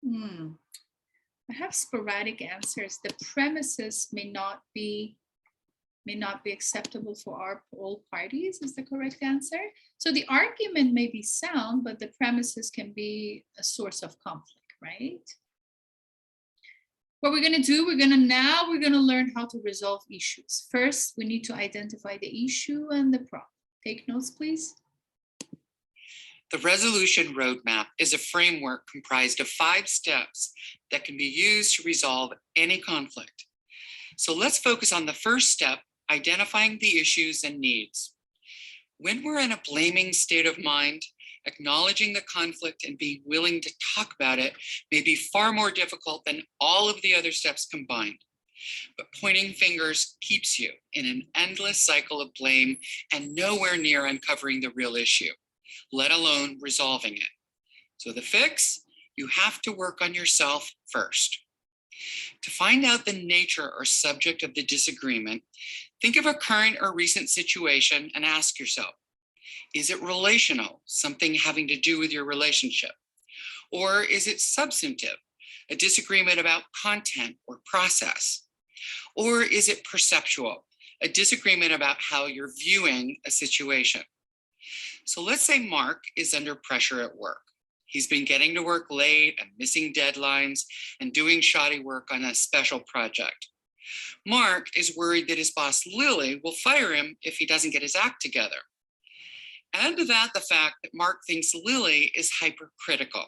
Speaker 1: I have sporadic answers. The premises may not be acceptable for all parties is the correct answer. So the argument may be sound, but the premises can be a source of conflict, right? What we're going to do, we're going to learn how to resolve issues. First, we need to identify the issue and the problem. Take notes, please.
Speaker 3: The resolution roadmap is a framework comprised of 5 steps that can be used to resolve any conflict. So let's focus on the first step, identifying the issues and needs. When we're in a blaming state of mind, acknowledging the conflict and being willing to talk about it may be far more difficult than all of the other steps combined. But pointing fingers keeps you in an endless cycle of blame and nowhere near uncovering the real issue, let alone resolving it. So the fix, you have to work on yourself first. To find out the nature or subject of the disagreement, think of a current or recent situation and ask yourself, is it relational, something having to do with your relationship? Or is it substantive, a disagreement about content or process? Or is it perceptual, a disagreement about how you're viewing a situation? So let's say Mark is under pressure at work. He's been getting to work late and missing deadlines and doing shoddy work on a special project. Mark is worried that his boss, Lily, will fire him if he doesn't get his act together. Add to that the fact that Mark thinks Lily is hypercritical,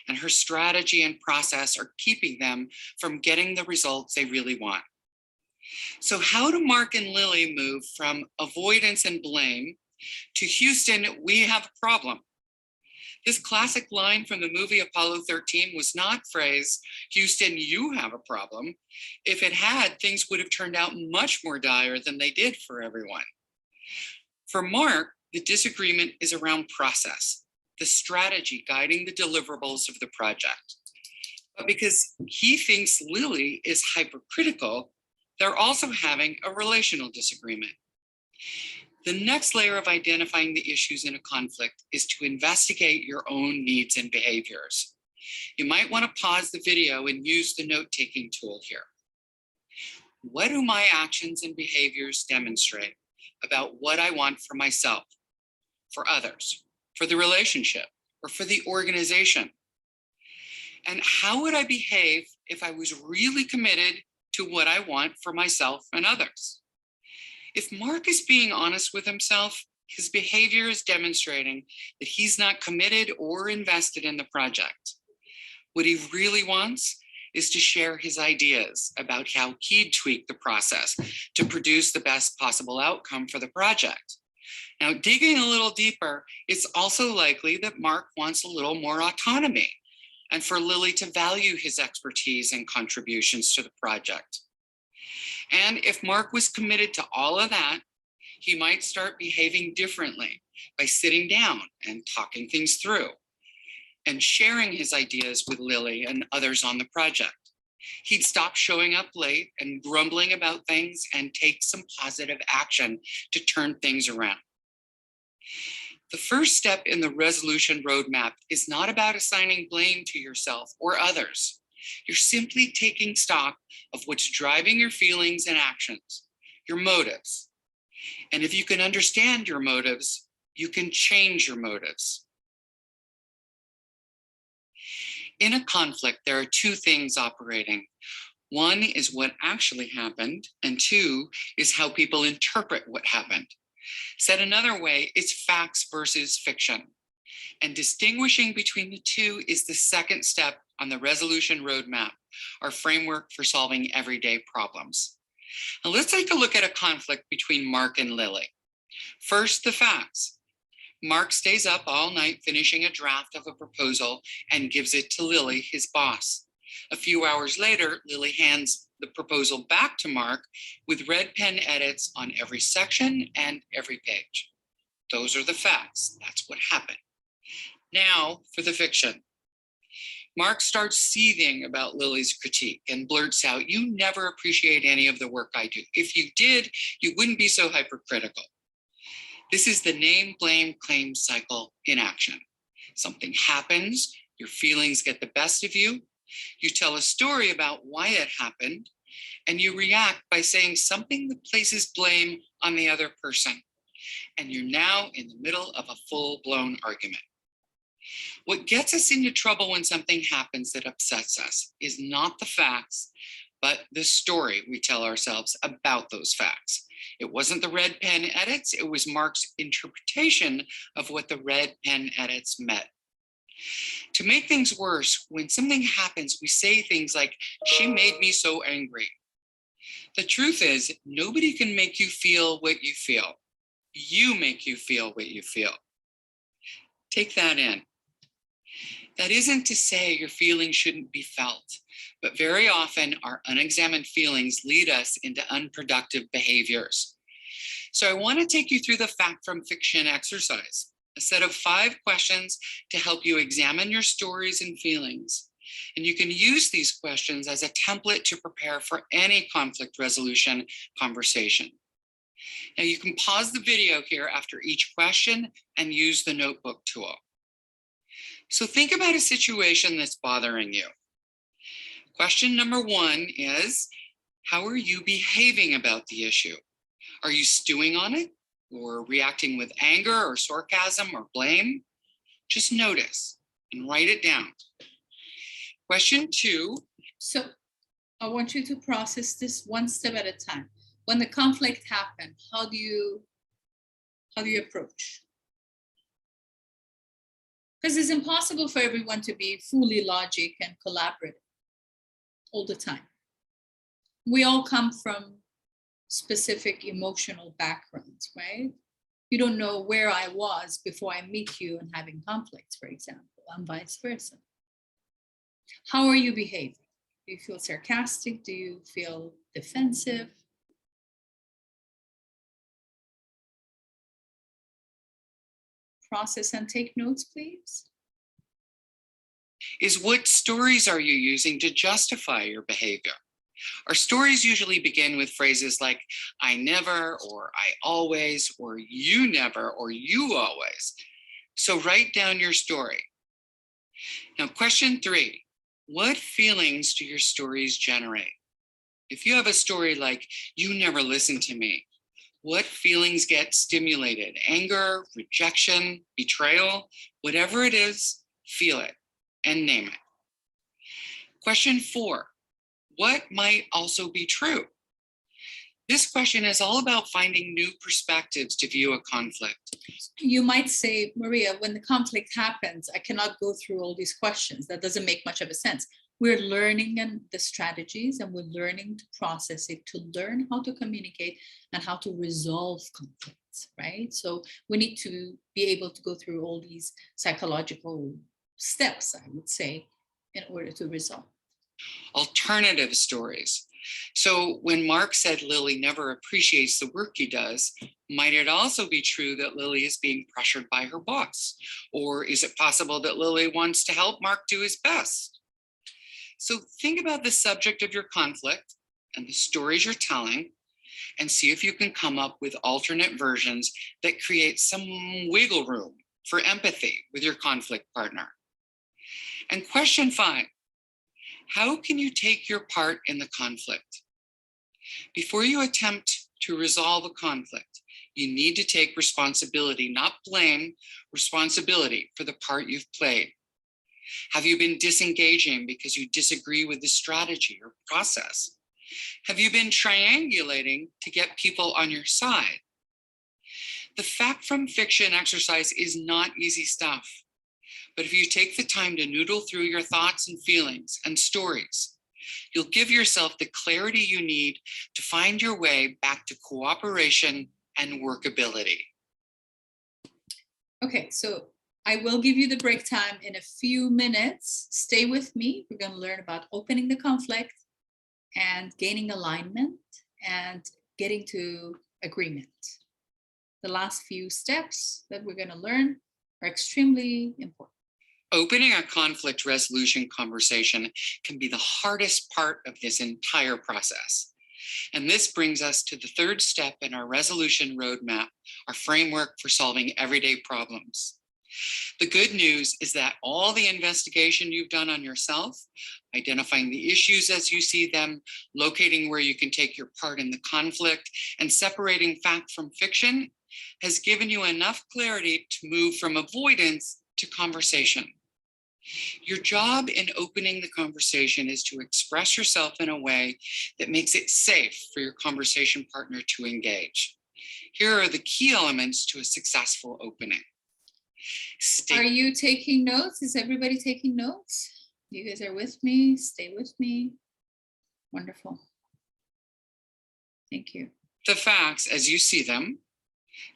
Speaker 3: and her strategy and process are keeping them from getting the results they really want. So how do Mark and Lily move from avoidance and blame to Houston, we have a problem? This classic line from the movie Apollo 13 was not phrase, Houston, you have a problem. If it had, things would have turned out much more dire than they did for everyone. For Mark, the disagreement is around process, the strategy guiding the deliverables of the project. But because he thinks Lily is hypercritical, they're also having a relational disagreement. The next layer of identifying the issues in a conflict is to investigate your own needs and behaviors. You might want to pause the video and use the note-taking tool here. What do my actions and behaviors demonstrate about what I want for myself, for others, for the relationship, or for the organization? And how would I behave if I was really committed to what I want for myself and others? If Mark is being honest with himself, his behavior is demonstrating that he's not committed or invested in the project. What he really wants is to share his ideas about how he'd tweak the process to produce the best possible outcome for the project. Now, digging a little deeper, it's also likely that Mark wants a little more autonomy and for Lily to value his expertise and contributions to the project. And if Mark was committed to all of that, he might start behaving differently by sitting down and talking things through and sharing his ideas with Lily and others on the project. He'd stop showing up late and grumbling about things and take some positive action to turn things around. The first step in the resolution roadmap is not about assigning blame to yourself or others. You're simply taking stock of what's driving your feelings and actions, your motives. And if you can understand your motives, you can change your motives. In a conflict, there are two things operating. One is what actually happened, and two is how people interpret what happened. Said another way, it's facts versus fiction. And distinguishing between the two is the second step on the resolution roadmap, our framework for solving everyday problems. Now let's take a look at a conflict between Mark and Lily. First, the facts. Mark stays up all night finishing a draft of a proposal and gives it to Lily, his boss. A few hours later, Lily hands the proposal back to Mark with red pen edits on every section and every page. Those are the facts. That's what happened. Now for the fiction. Mark starts seething about Lily's critique and blurts out, "You never appreciate any of the work I do. If you did, you wouldn't be so hypercritical." This is the name, blame, claim cycle in action. Something happens, your feelings get the best of you, you tell a story about why it happened, and you react by saying something that places blame on the other person. And you're now in the middle of a full-blown argument. What gets us into trouble when something happens that upsets us is not the facts, but the story we tell ourselves about those facts. It wasn't the red pen edits, it was Mark's interpretation of what the red pen edits meant. To make things worse, when something happens, we say things like, "She made me so angry." The truth is, nobody can make you feel what you feel. You make you feel what you feel. Take that in. That isn't to say your feelings shouldn't be felt, but very often our unexamined feelings lead us into unproductive behaviors. So I want to take you through the fact from fiction exercise, a set of 5 questions to help you examine your stories and feelings. And you can use these questions as a template to prepare for any conflict resolution conversation. Now you can pause the video here after each question and use the notebook tool. So think about a situation that's bothering you. Question number 1 is, how are you behaving about the issue? Are you stewing on it or reacting with anger or sarcasm or blame? Just notice and write it down. Question 2.
Speaker 1: So I want you to process this one step at a time. When the conflict happened, how do you approach? Because it's impossible for everyone to be fully logic and collaborative all the time. We all come from specific emotional backgrounds, right? You don't know where I was before I meet you and having conflicts, for example, and vice versa. How are you behaving? Do you feel sarcastic? Do you feel defensive? Process and take notes, please.
Speaker 3: Is what stories are you using to justify your behavior? Our stories usually begin with phrases like, I never, or I always, or you never, or you always. So write down your story. Now, question 3, what feelings do your stories generate? If you have a story like, you never listened to me, what feelings get stimulated? Anger, rejection, betrayal, whatever it is, feel it and name it. Question 4, what might also be true? This question is all about finding new perspectives to view a conflict.
Speaker 1: You might say, Maria, when the conflict happens, I cannot go through all these questions. That doesn't make much of a sense. We're learning the strategies and we're learning to process it, to learn how to communicate and how to resolve conflicts, right? So we need to be able to go through all these psychological steps, I would say, in order to resolve.
Speaker 3: Alternative stories. So when Mark said Lily never appreciates the work he does, might it also be true that Lily is being pressured by her boss? Or is it possible that Lily wants to help Mark do his best? So think about the subject of your conflict and the stories you're telling, and see if you can come up with alternate versions that create some wiggle room for empathy with your conflict partner. And question 5, how can you take your part in the conflict? Before you attempt to resolve a conflict, you need to take responsibility, not blame, responsibility for the part you've played. Have you been disengaging because you disagree with the strategy or process? Have you been triangulating to get people on your side? The fact from fiction exercise is not easy stuff. But if you take the time to noodle through your thoughts and feelings and stories, you'll give yourself the clarity you need to find your way back to cooperation and workability.
Speaker 1: Okay, so I will give you the break time in a few minutes. Stay with me. We're going to learn about opening the conflict and gaining alignment and getting to agreement. The last few steps that we're going to learn are extremely important.
Speaker 3: Opening a conflict resolution conversation can be the hardest part of this entire process. And this brings us to the 3rd step in our resolution roadmap, our framework for solving everyday problems. The good news is that all the investigation you've done on yourself, identifying the issues as you see them, locating where you can take your part in the conflict, and separating fact from fiction has given you enough clarity to move from avoidance to conversation. Your job in opening the conversation is to express yourself in a way that makes it safe for your conversation partner to engage. Here are the key elements to a successful opening.
Speaker 1: Are you taking notes? Is everybody taking notes? You guys are with me? Stay with me. Wonderful. Thank you.
Speaker 3: The facts as you see them.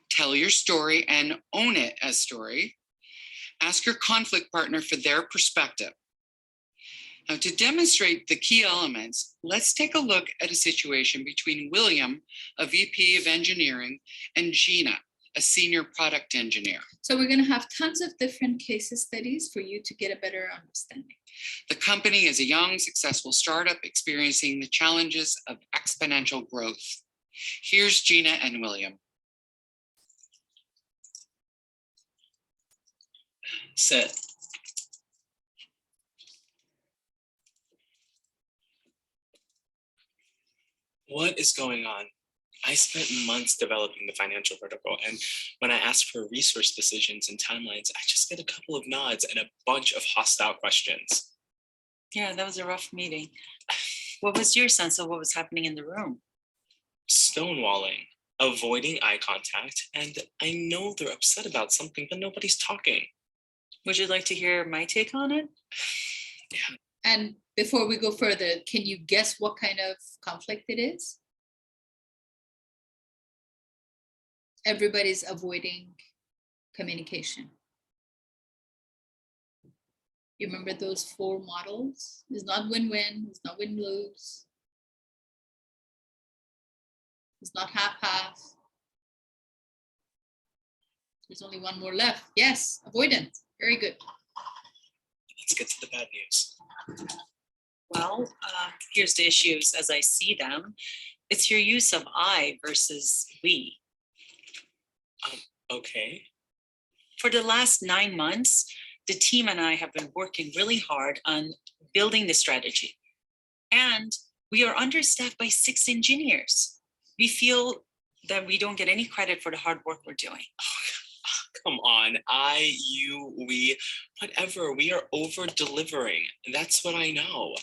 Speaker 3: Tell your story and own it as story. Ask your conflict partner for their perspective. Now, to demonstrate the key elements, let's take a look at a situation between William, a VP of engineering, and Gina, a senior product engineer.
Speaker 1: So we're going to have tons of different case studies for you to get a better understanding.
Speaker 3: The company is a young, successful startup experiencing the challenges of exponential growth. Here's Gina and William.
Speaker 4: Set. What is going on? I spent months developing the financial vertical, and when I ask for resource decisions and timelines, I just get a couple of nods and a bunch of hostile questions.
Speaker 5: Yeah, that was a rough meeting. What was your sense of what was happening in the room?
Speaker 4: Stonewalling, avoiding eye contact, and I know they're upset about something, but nobody's talking.
Speaker 5: Would you like to hear my take on it?
Speaker 1: And before we go further, can you guess what kind of conflict it is? Everybody's avoiding communication. You remember those 4 models? It's not win-win, it's not win-lose. It's not half-half. There's only one more left. Yes, avoidant. Very good.
Speaker 4: Let's get to the bad news.
Speaker 5: Well, here's the issues as I see them. It's your use of I versus we.
Speaker 4: Okay.
Speaker 5: For the last 9 months, the team and I have been working really hard on building the strategy. And we are understaffed by 6 engineers. We feel that we don't get any credit for the hard work we're doing.
Speaker 4: Come on, I, you, we, whatever. We are over delivering. That's what I know.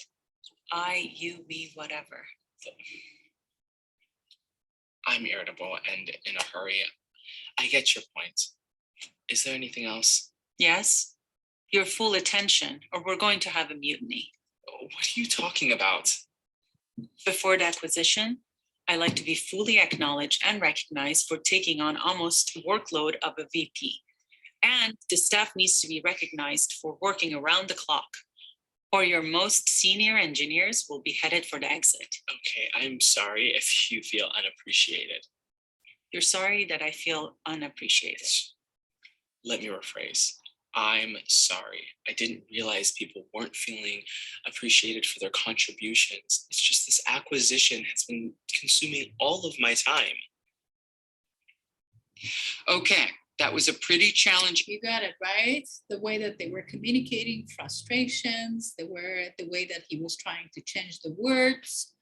Speaker 5: I, you, we, whatever.
Speaker 4: I'm irritable and in a hurry. I get your point. Is there anything else?
Speaker 5: Yes, your full attention, or we're going to have a mutiny.
Speaker 4: What are you talking about?
Speaker 5: Before the acquisition, I like to be fully acknowledged and recognized for taking on almost workload of a VP. And the staff needs to be recognized for working around the clock, or your most senior engineers will be headed for the exit.
Speaker 4: Okay, I'm sorry if you feel unappreciated.
Speaker 5: You're sorry that I feel unappreciated.
Speaker 4: Let me rephrase. I'm sorry. I didn't realize people weren't feeling appreciated for their contributions. It's just this acquisition has been consuming all of my time.
Speaker 3: Okay, that was a pretty challenging.
Speaker 1: You got it, right? The way that they were communicating frustrations, the way that he was trying to change the words,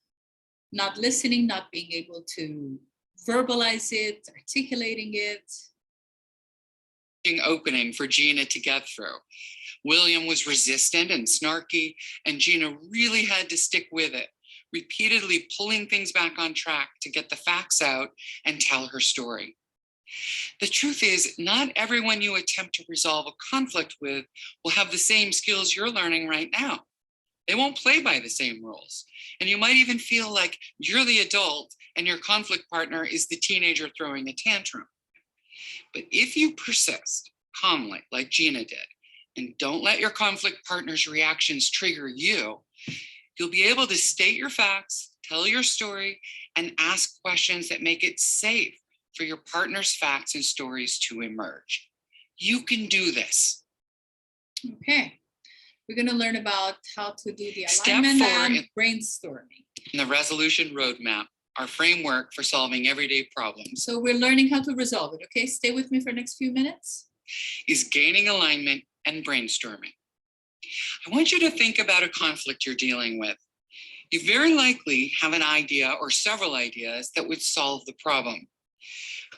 Speaker 1: not listening, not being able to verbalize it, articulating it.
Speaker 3: Opening for Gina to get through. William was resistant and snarky, and Gina really had to stick with it, repeatedly pulling things back on track to get the facts out and tell her story. The truth is, not everyone you attempt to resolve a conflict with will have the same skills you're learning right now. They won't play by the same rules. And you might even feel like you're the adult and your conflict partner is the teenager throwing a tantrum. But if you persist calmly, like Gina did, and don't let your conflict partner's reactions trigger you, you'll be able to state your facts, tell your story, and ask questions that make it safe for your partner's facts and stories to emerge. You can do this.
Speaker 1: Okay, we're going to learn about how to do the
Speaker 3: Step
Speaker 1: alignment
Speaker 3: 4
Speaker 1: and brainstorming.
Speaker 3: in the resolution roadmap, our framework for solving everyday problems,
Speaker 1: So we're learning how to resolve it. Okay, stay with me for the next few minutes.
Speaker 3: is gaining alignment and brainstorming. I want you to think about a conflict you're dealing with. You very likely have an idea or several ideas that would solve the problem.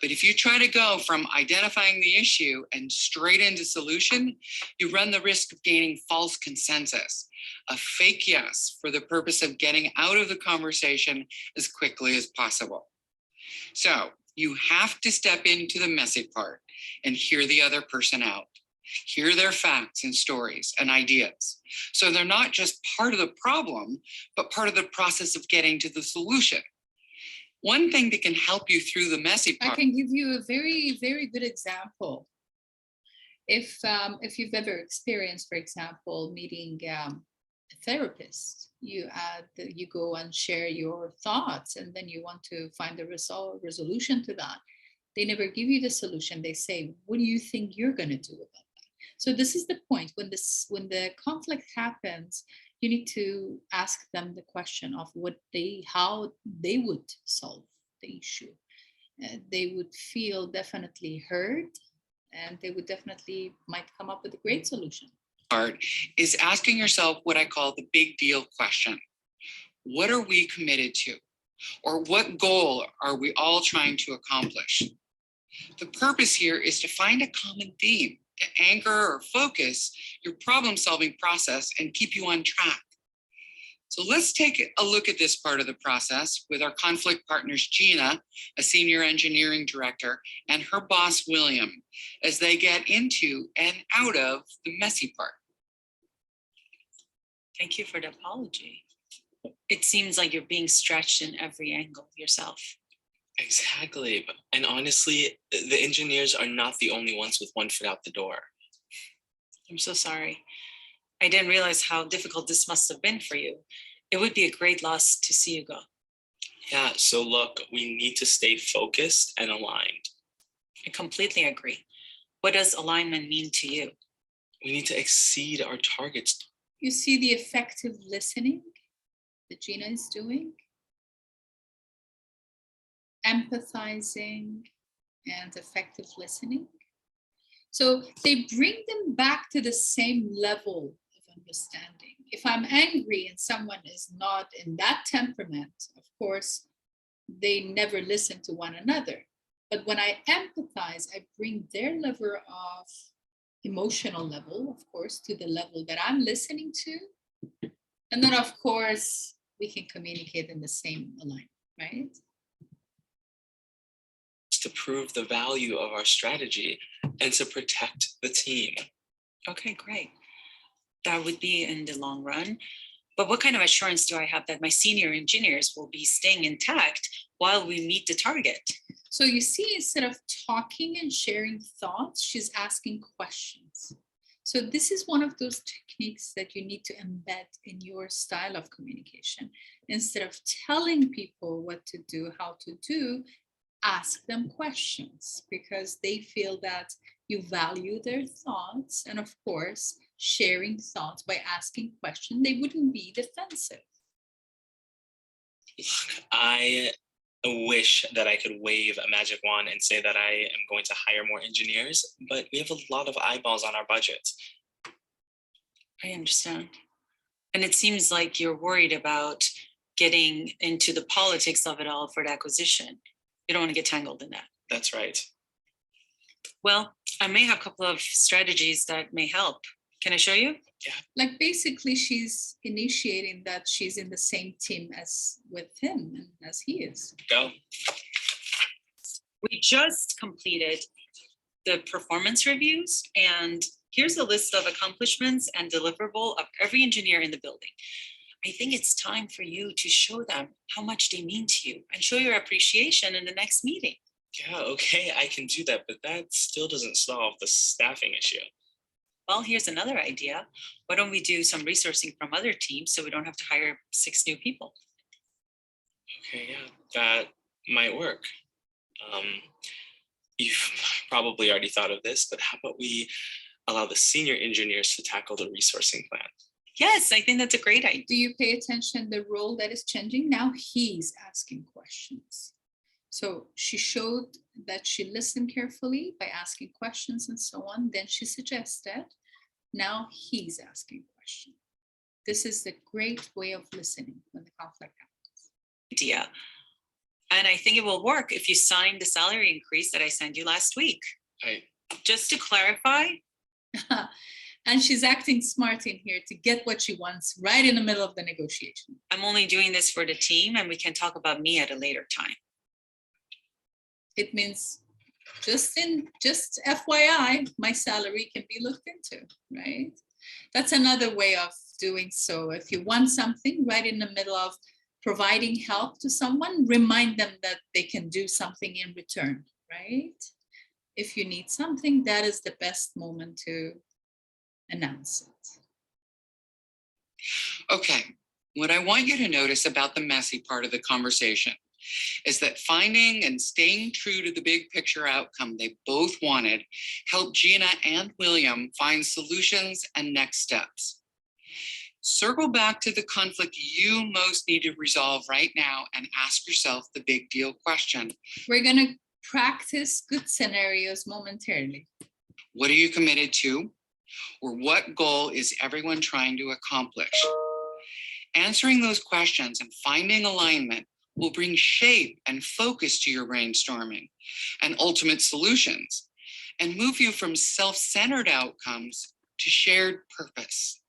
Speaker 3: But if you try to go from identifying the issue and straight into solution, you run the risk of gaining false consensus, a fake yes for the purpose of getting out of the conversation as quickly as possible. So you have to step into the messy part and hear the other person out. Hear their facts and stories and ideas. So they're not just part of the problem, but part of the process of getting to the solution. One thing that can help you through the messy
Speaker 1: I
Speaker 3: part.
Speaker 1: can give you a very, very good example. If you've ever experienced, for example, meeting a therapist, you go and share your thoughts, and then you want to find a resolution to that. They never give you the solution. They say, "What do you think you're going to do about that?" So this is the point. When the conflict happens, you need to ask them the question of how they would solve the issue. They would feel definitely heard, and they would definitely might come up with a great solution.
Speaker 3: Part is asking yourself what I call the big deal question. What are we committed to? Or what goal are we all trying to accomplish? The purpose here is to find a common theme to anchor or focus your problem-solving process and keep you on track. So let's take a look at this part of the process with our conflict partners, Gina, a senior engineering director, and her boss, William, as they get into and out of the messy part.
Speaker 5: Thank you for the apology. It seems like you're being stretched in every angle yourself.
Speaker 4: Exactly. And honestly, the engineers are not the only ones with one foot out the door.
Speaker 5: I'm so sorry. I didn't realize how difficult this must have been for you. It would be a great loss to see you go.
Speaker 4: Yeah, so look, we need to stay focused and aligned.
Speaker 5: I completely agree. What does alignment mean to you?
Speaker 4: We need to exceed our targets.
Speaker 1: You see the effective listening that Gina is doing? Empathizing and effective listening. So they bring them back to the same level of understanding. If I'm angry and someone is not in that temperament, of course, they never listen to one another. But when I empathize, I bring their level of emotional level, of course, to the level that I'm listening to. And then, of course, we can communicate in the same alignment, right?
Speaker 4: To prove the value of our strategy and to protect the team.
Speaker 5: Okay, great. That would be in the long run. But what kind of assurance do I have that my senior engineers will be staying intact while we meet the target?
Speaker 1: So you see, instead of talking and sharing thoughts, she's asking questions. So this is one of those techniques that you need to embed in your style of communication. Instead of telling people what to do, how to do, ask them questions because they feel that you value their thoughts. And of course, sharing thoughts by asking questions, they wouldn't be defensive.
Speaker 4: I wish that I could wave a magic wand and say that I am going to hire more engineers, but we have a lot of eyeballs on our budget.
Speaker 5: I understand. And it seems like you're worried about getting into the politics of it all for the acquisition. You don't want to get tangled in that.
Speaker 4: That's right.
Speaker 5: Well, I may have a couple of strategies that may help. Can I show you?
Speaker 1: Like basically she's initiating that she's in the same team as with him and as he is.
Speaker 4: Go.
Speaker 5: We just completed the performance reviews, and here's a list of accomplishments and deliverable of every engineer in the building. I think it's time for you to show them how much they mean to you and show your appreciation in the next meeting.
Speaker 4: Yeah, okay, I can do that, but that still doesn't solve the staffing issue.
Speaker 5: Well, here's another idea. Why don't we do some resourcing from other teams so we don't have to hire 6 new people?
Speaker 4: Okay, yeah, that might work. You've probably already thought of this, but how about we allow the senior engineers to tackle the resourcing plan?
Speaker 5: Yes, I think that's a great idea.
Speaker 1: Do you pay attention the role that is changing? Now he's asking questions. So she showed that she listened carefully by asking questions and so on. Then she suggested, now he's asking questions. This is the great way of listening when the conflict happens.
Speaker 5: Idea. And I think it will work if you sign the salary increase that I sent you last week. Just to clarify.
Speaker 1: And she's acting smart in here to get what she wants right in the middle of the negotiation.
Speaker 5: I'm only doing this for the team, and we can talk about me at a later time.
Speaker 1: It means just FYI, my salary can be looked into, right? That's another way of doing so. If you want something right in the middle of providing help to someone, remind them that they can do something in return, right? If you need something, that is the best moment to announce it.
Speaker 3: Okay, what I want you to notice about the messy part of the conversation is that finding and staying true to the big picture outcome they both wanted helped Gina and William find solutions and next steps. Circle back to the conflict you most need to resolve right now and ask yourself the big deal question.
Speaker 1: We're going to practice good scenarios momentarily.
Speaker 3: What are you committed to? Or what goal is everyone trying to accomplish? Answering those questions and finding alignment will bring shape and focus to your brainstorming and ultimate solutions and move you from self-centered outcomes to shared purpose.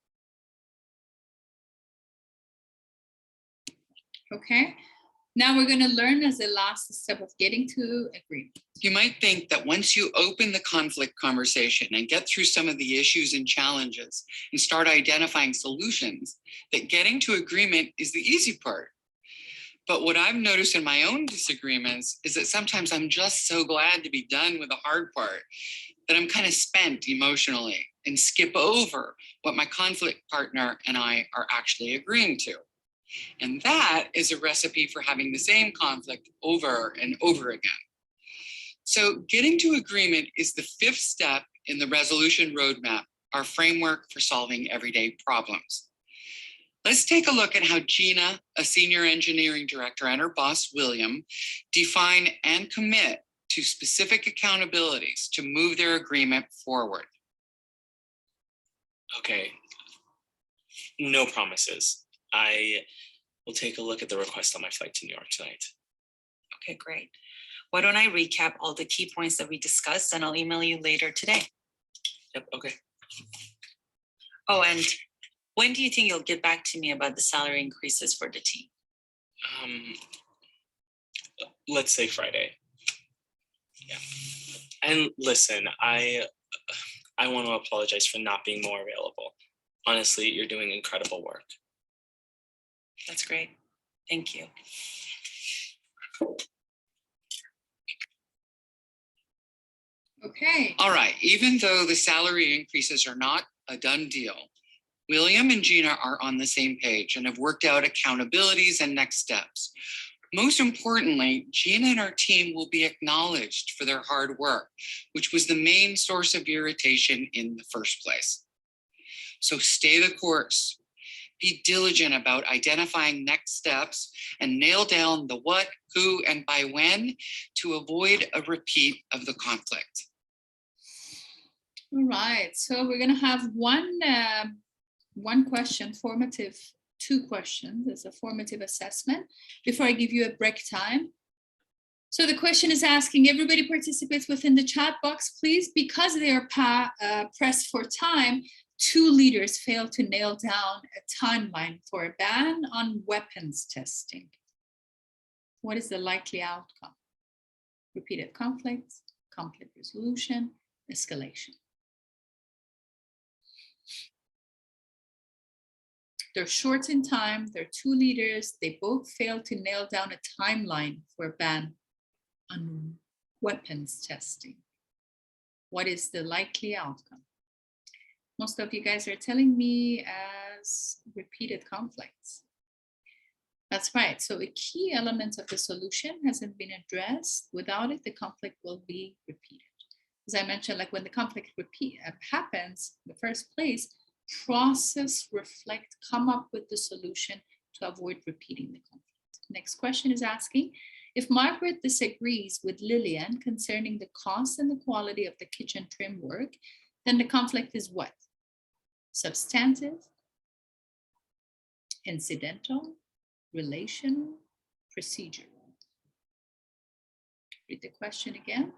Speaker 1: Okay. Now we're going to learn as the last step of getting to agreement.
Speaker 3: You might think that once you open the conflict conversation and get through some of the issues and challenges and start identifying solutions, that getting to agreement is the easy part. But what I've noticed in my own disagreements is that sometimes I'm just so glad to be done with the hard part that I'm kind of spent emotionally and skip over what my conflict partner and I are actually agreeing to. And that is a recipe for having the same conflict over and over again. So getting to agreement is the fifth step in the resolution roadmap, our framework for solving everyday problems. Let's take a look at how Gina, a senior engineering director, and her boss, William, define and commit to specific accountabilities to move their agreement forward.
Speaker 4: Okay, no promises. I will take a look at the request on my flight to New York tonight.
Speaker 5: Okay, great. Why don't I recap all the key points that we discussed, and I'll email you later today.
Speaker 4: Yep, okay.
Speaker 5: Oh, and when do you think you'll get back to me about the salary increases for the team?
Speaker 4: Let's say Friday. Yeah. And listen, I want to apologize for not being more available. Honestly, you're doing incredible work.
Speaker 5: That's great. Thank you.
Speaker 1: Okay.
Speaker 3: All right, even though the salary increases are not a done deal, William and Gina are on the same page and have worked out accountabilities and next steps. Most importantly, Gina and our team will be acknowledged for their hard work, which was the main source of irritation in the first place. So stay the course. Be diligent about identifying next steps and nail down the what, who, and by when to avoid a repeat of the conflict.
Speaker 1: All right. So we're going to have one question, formative, 2 questions as a formative assessment before I give you a break time. So the question is asking, everybody participates within the chat box, please. Because they are pressed for time, 2 leaders failed to nail down a timeline for a ban on weapons testing. What is the likely outcome? Repeated conflicts, conflict resolution, escalation. They're short in time, they're 2 leaders, they both failed to nail down a timeline for a ban on weapons testing. What is the likely outcome? Most of you guys are telling me as repeated conflicts. That's right. So a key element of the solution hasn't been addressed. Without it, the conflict will be repeated. As I mentioned, like when the conflict happens in the first place, process, reflect, come up with the solution to avoid repeating the conflict. Next question is asking, if Margaret disagrees with Lillian concerning the cost and the quality of the kitchen trim work, then the conflict is what? Substantive, incidental, relational, procedural. Read the question again.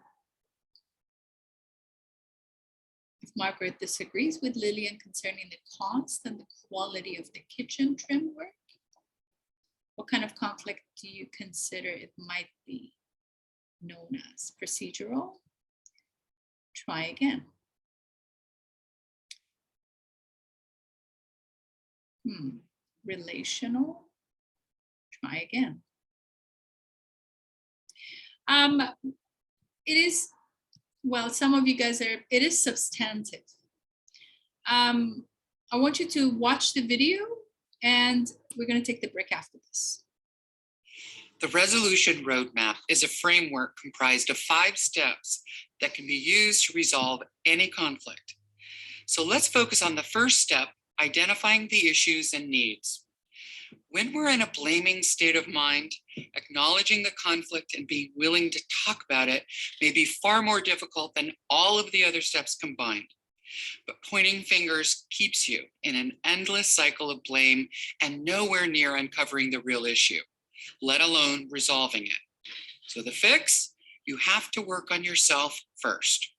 Speaker 1: If Margaret disagrees with Lillian concerning the cost and the quality of the kitchen trim work, what kind of conflict do you consider it might be? Known as procedural? Try again. Relational? Try again. It is, well, some of you guys are, it is substantive. I want you to watch the video and we're going to take the break after this.
Speaker 3: The resolution roadmap is a framework comprised of 5 steps that can be used to resolve any conflict. So let's focus on the first step, identifying the issues and needs. When we're in a blaming state of mind, acknowledging the conflict and being willing to talk about it may be far more difficult than all of the other steps combined. But pointing fingers keeps you in an endless cycle of blame and nowhere near uncovering the real issue, let alone resolving it. So the fix, you have to work on yourself first.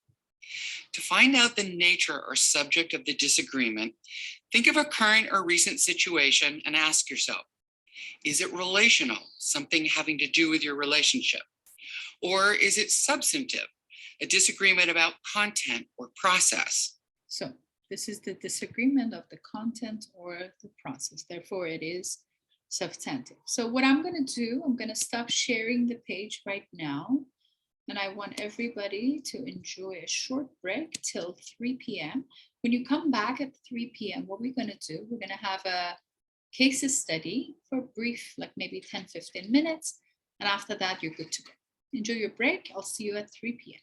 Speaker 3: To find out the nature or subject of the disagreement, think of a current or recent situation and ask yourself, Is it relational, something having to do with your relationship? Or is it substantive, a disagreement about content or process?
Speaker 1: So this is the disagreement of the content or the process. Therefore, it is substantive. So what I'm going to do, I'm going to stop sharing the page right now. And I want everybody to enjoy a short break till 3 p.m. When you come back at 3 p.m., what we're going to do, we're going to have a case study for a brief, like maybe 10, 15 minutes. And after that, you're good to go. Enjoy your break. I'll see you at 3 p.m.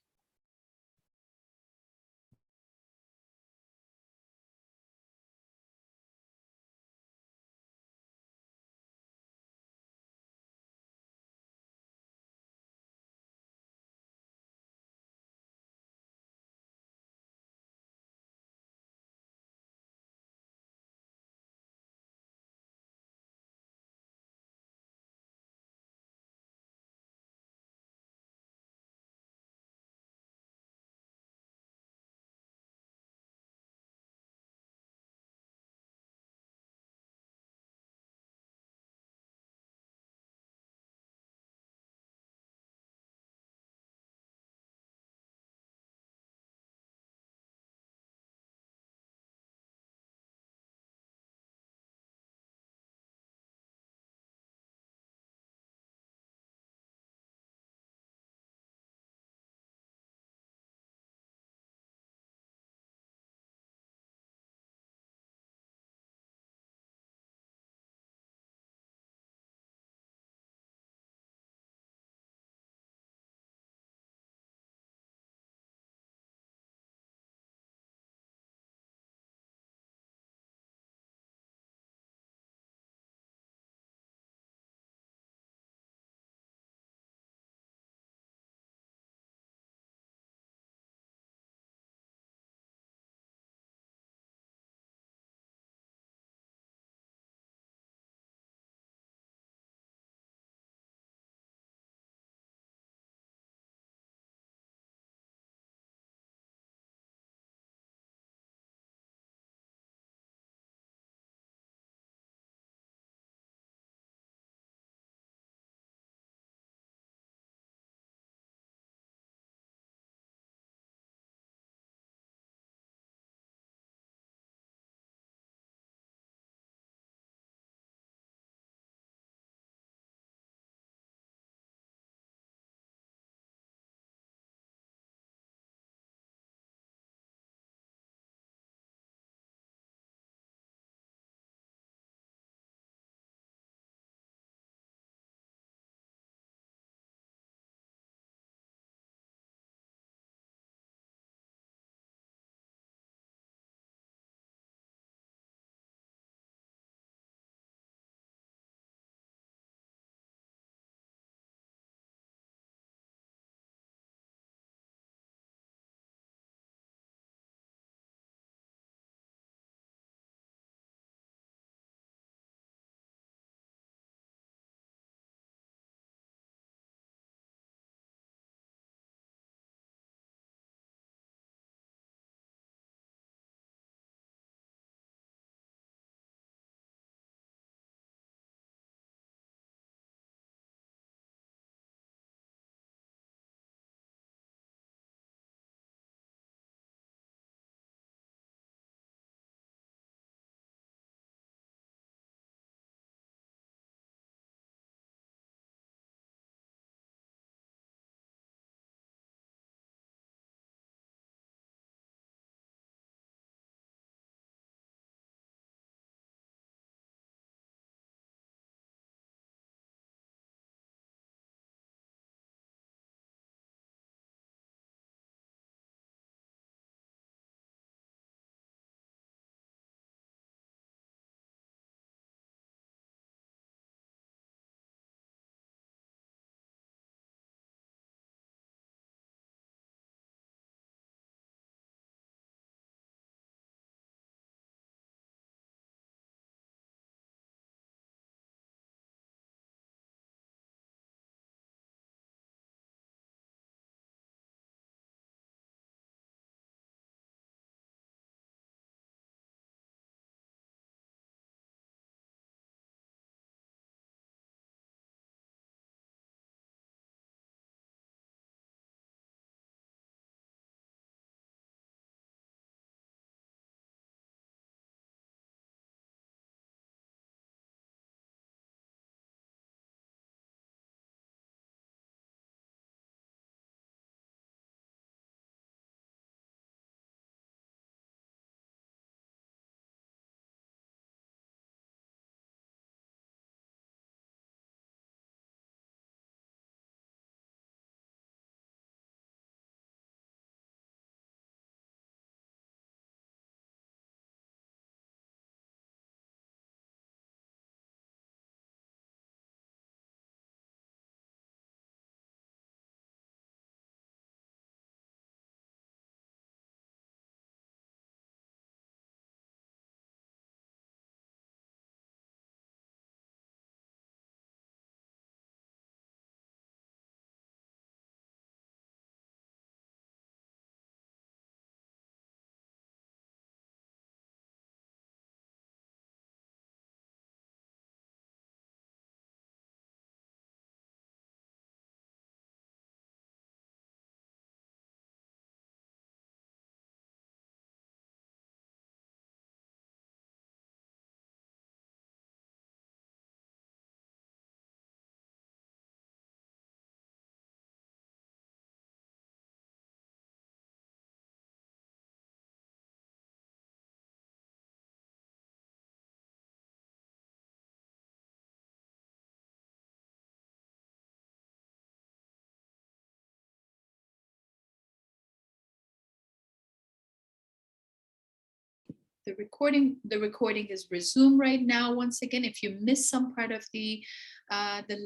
Speaker 1: the recording. The recording is resumed right now. Once again, if you miss some part of the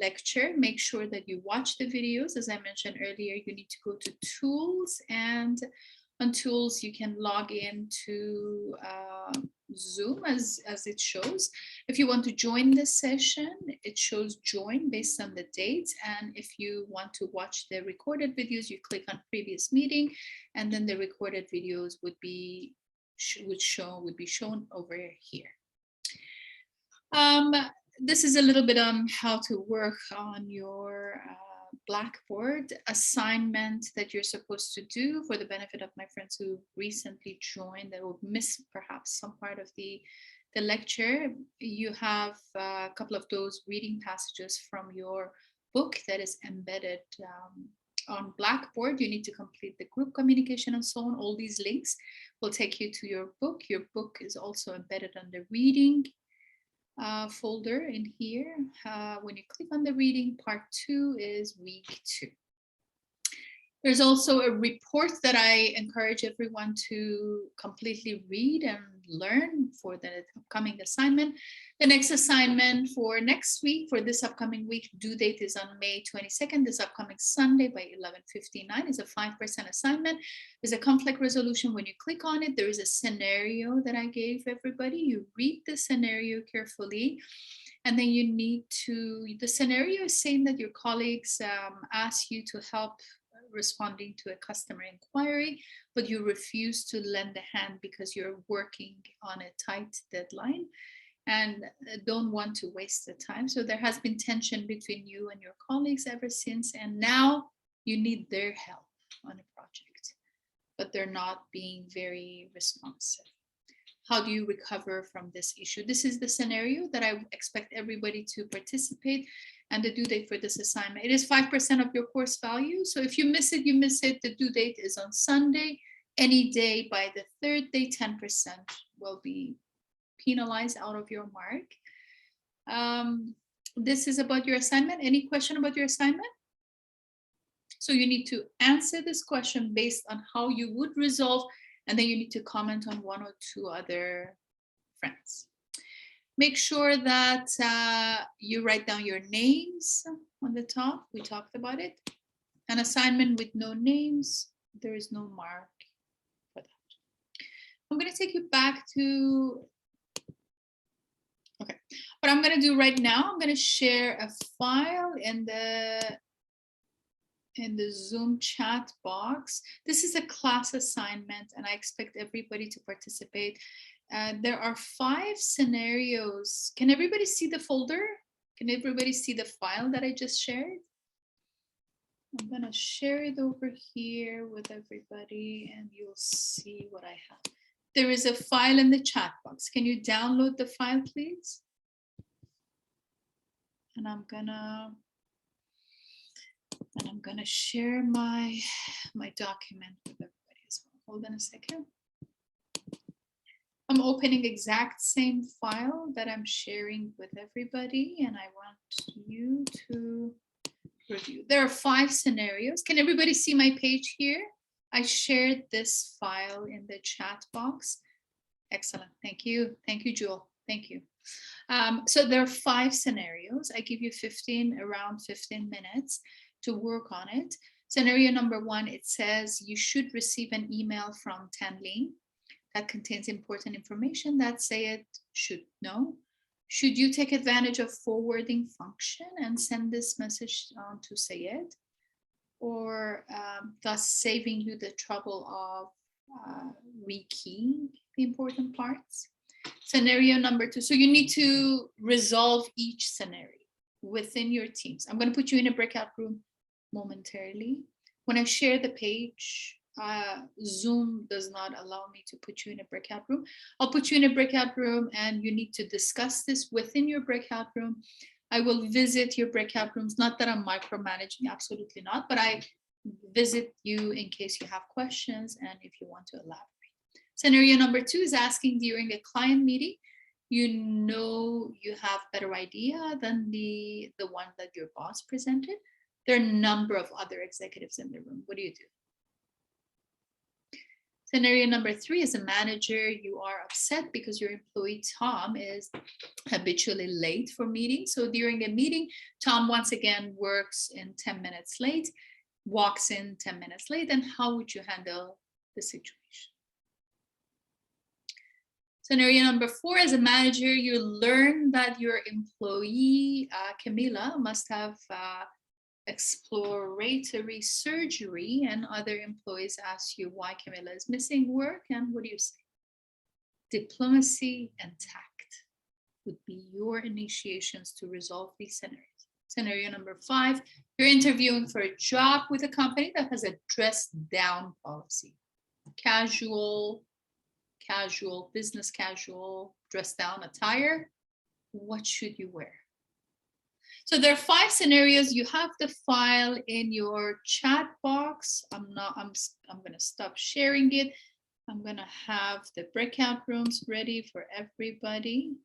Speaker 1: lecture, make sure that you watch the videos. As I mentioned earlier, you need to go to Tools, and on Tools, you can log in to Zoom as it shows. If you want to join this session, it shows join based on the dates. And if you want to watch the recorded videos, you click on previous meeting, and then the recorded videos would be shown over here. This is a little bit on how to work on your Blackboard assignment that you're supposed to do for the benefit of my friends who recently joined that will miss perhaps some part of the lecture. You have a couple of those reading passages from your book that is embedded on Blackboard. You need to complete the group communication and so on. All these links will take you to your book. Your book is also embedded on the reading folder in here. When you click on the reading, part 2 is week 2. There's also a report that I encourage everyone to completely read and learn for the upcoming assignment. The next assignment for next week, for this upcoming week, due date is on May 22nd, this upcoming Sunday by 11:59, is a 5% assignment. There's a conflict resolution. When you click on it, there is a scenario that I gave everybody. You read the scenario carefully, and then you need to, the scenario is saying that your colleagues ask you to help responding to a customer inquiry, but you refuse to lend a hand because you're working on a tight deadline and don't want to waste the time. So there has been tension between you and your colleagues ever since, and now you need their help on a project, but they're not being very responsive. How do you recover from this issue? This is the scenario that I expect everybody to participate, and the due date for this assignment. It is 5% of your course value. So if you miss it, you miss it. The due date is on Sunday. Any day by the 3rd day, 10% will be penalized out of your mark. This is about your assignment. Any question about your assignment? So you need to answer this question based on how you would resolve, and then you need to comment on 1 or 2 other friends. Make sure that you write down your names on the top. We talked about it. An assignment with no names, there is no mark for that. I'm going to take you back to, okay. What I'm going to do right now, I'm going to share a file in the Zoom chat box. This is a class assignment, and I expect everybody to participate. There are 5 scenarios. Can everybody see the folder? Can everybody see the file that I just shared? I'm gonna share it over here with everybody, and you'll see what I have. There is a file in the chat box. Can you download the file, please? And I'm gonna share my document with everybody as well. Hold on a second. I'm opening exact same file that I'm sharing with everybody, and I want you to review. There are 5 scenarios. Can everybody see my page here? I shared this file in the chat box. Excellent. Thank you. Thank you, Jewel. Thank you. So there are 5 scenarios. I give you around 15 minutes to work on it. Scenario number 1, it says you should receive an email from Tanlene that contains important information that say it should know. Should you take advantage of forwarding function and send this message on to Sayed, or thus saving you the trouble of rekeying the important parts? Scenario number 2, so you need to resolve each scenario within your teams. I'm going to put you in a breakout room momentarily. When I share the page, Zoom does not allow me to put you in a breakout room. I'll put you in a breakout room, and you need to discuss this within your breakout room. I will visit your breakout rooms. Not that I'm micromanaging, absolutely not, but I visit you in case you have questions and if you want to elaborate. Scenario number 2 is asking during a client meeting. You know you have better idea than the one that your boss presented. There are a number of other executives in the room. What do you do? Scenario number 3, as a manager, you are upset because your employee Tom is habitually late for meetings. So during a meeting, Tom once again works in 10 minutes late, walks in 10 minutes late, and how would you handle the situation? Scenario number 4, as a manager, you learn that your employee, Camila, must have exploratory surgery, and other employees ask you why Camila is missing work, and what do you say? Diplomacy and tact would be your initiations to resolve these scenarios. Scenario number 5, you're interviewing for a job with a company that has a dress down policy. Casual, business casual, dress down attire. What should you wear? So there are 5 scenarios. You have the file in your chat box. I'm going to stop sharing it. I'm going to have the breakout rooms ready for everybody.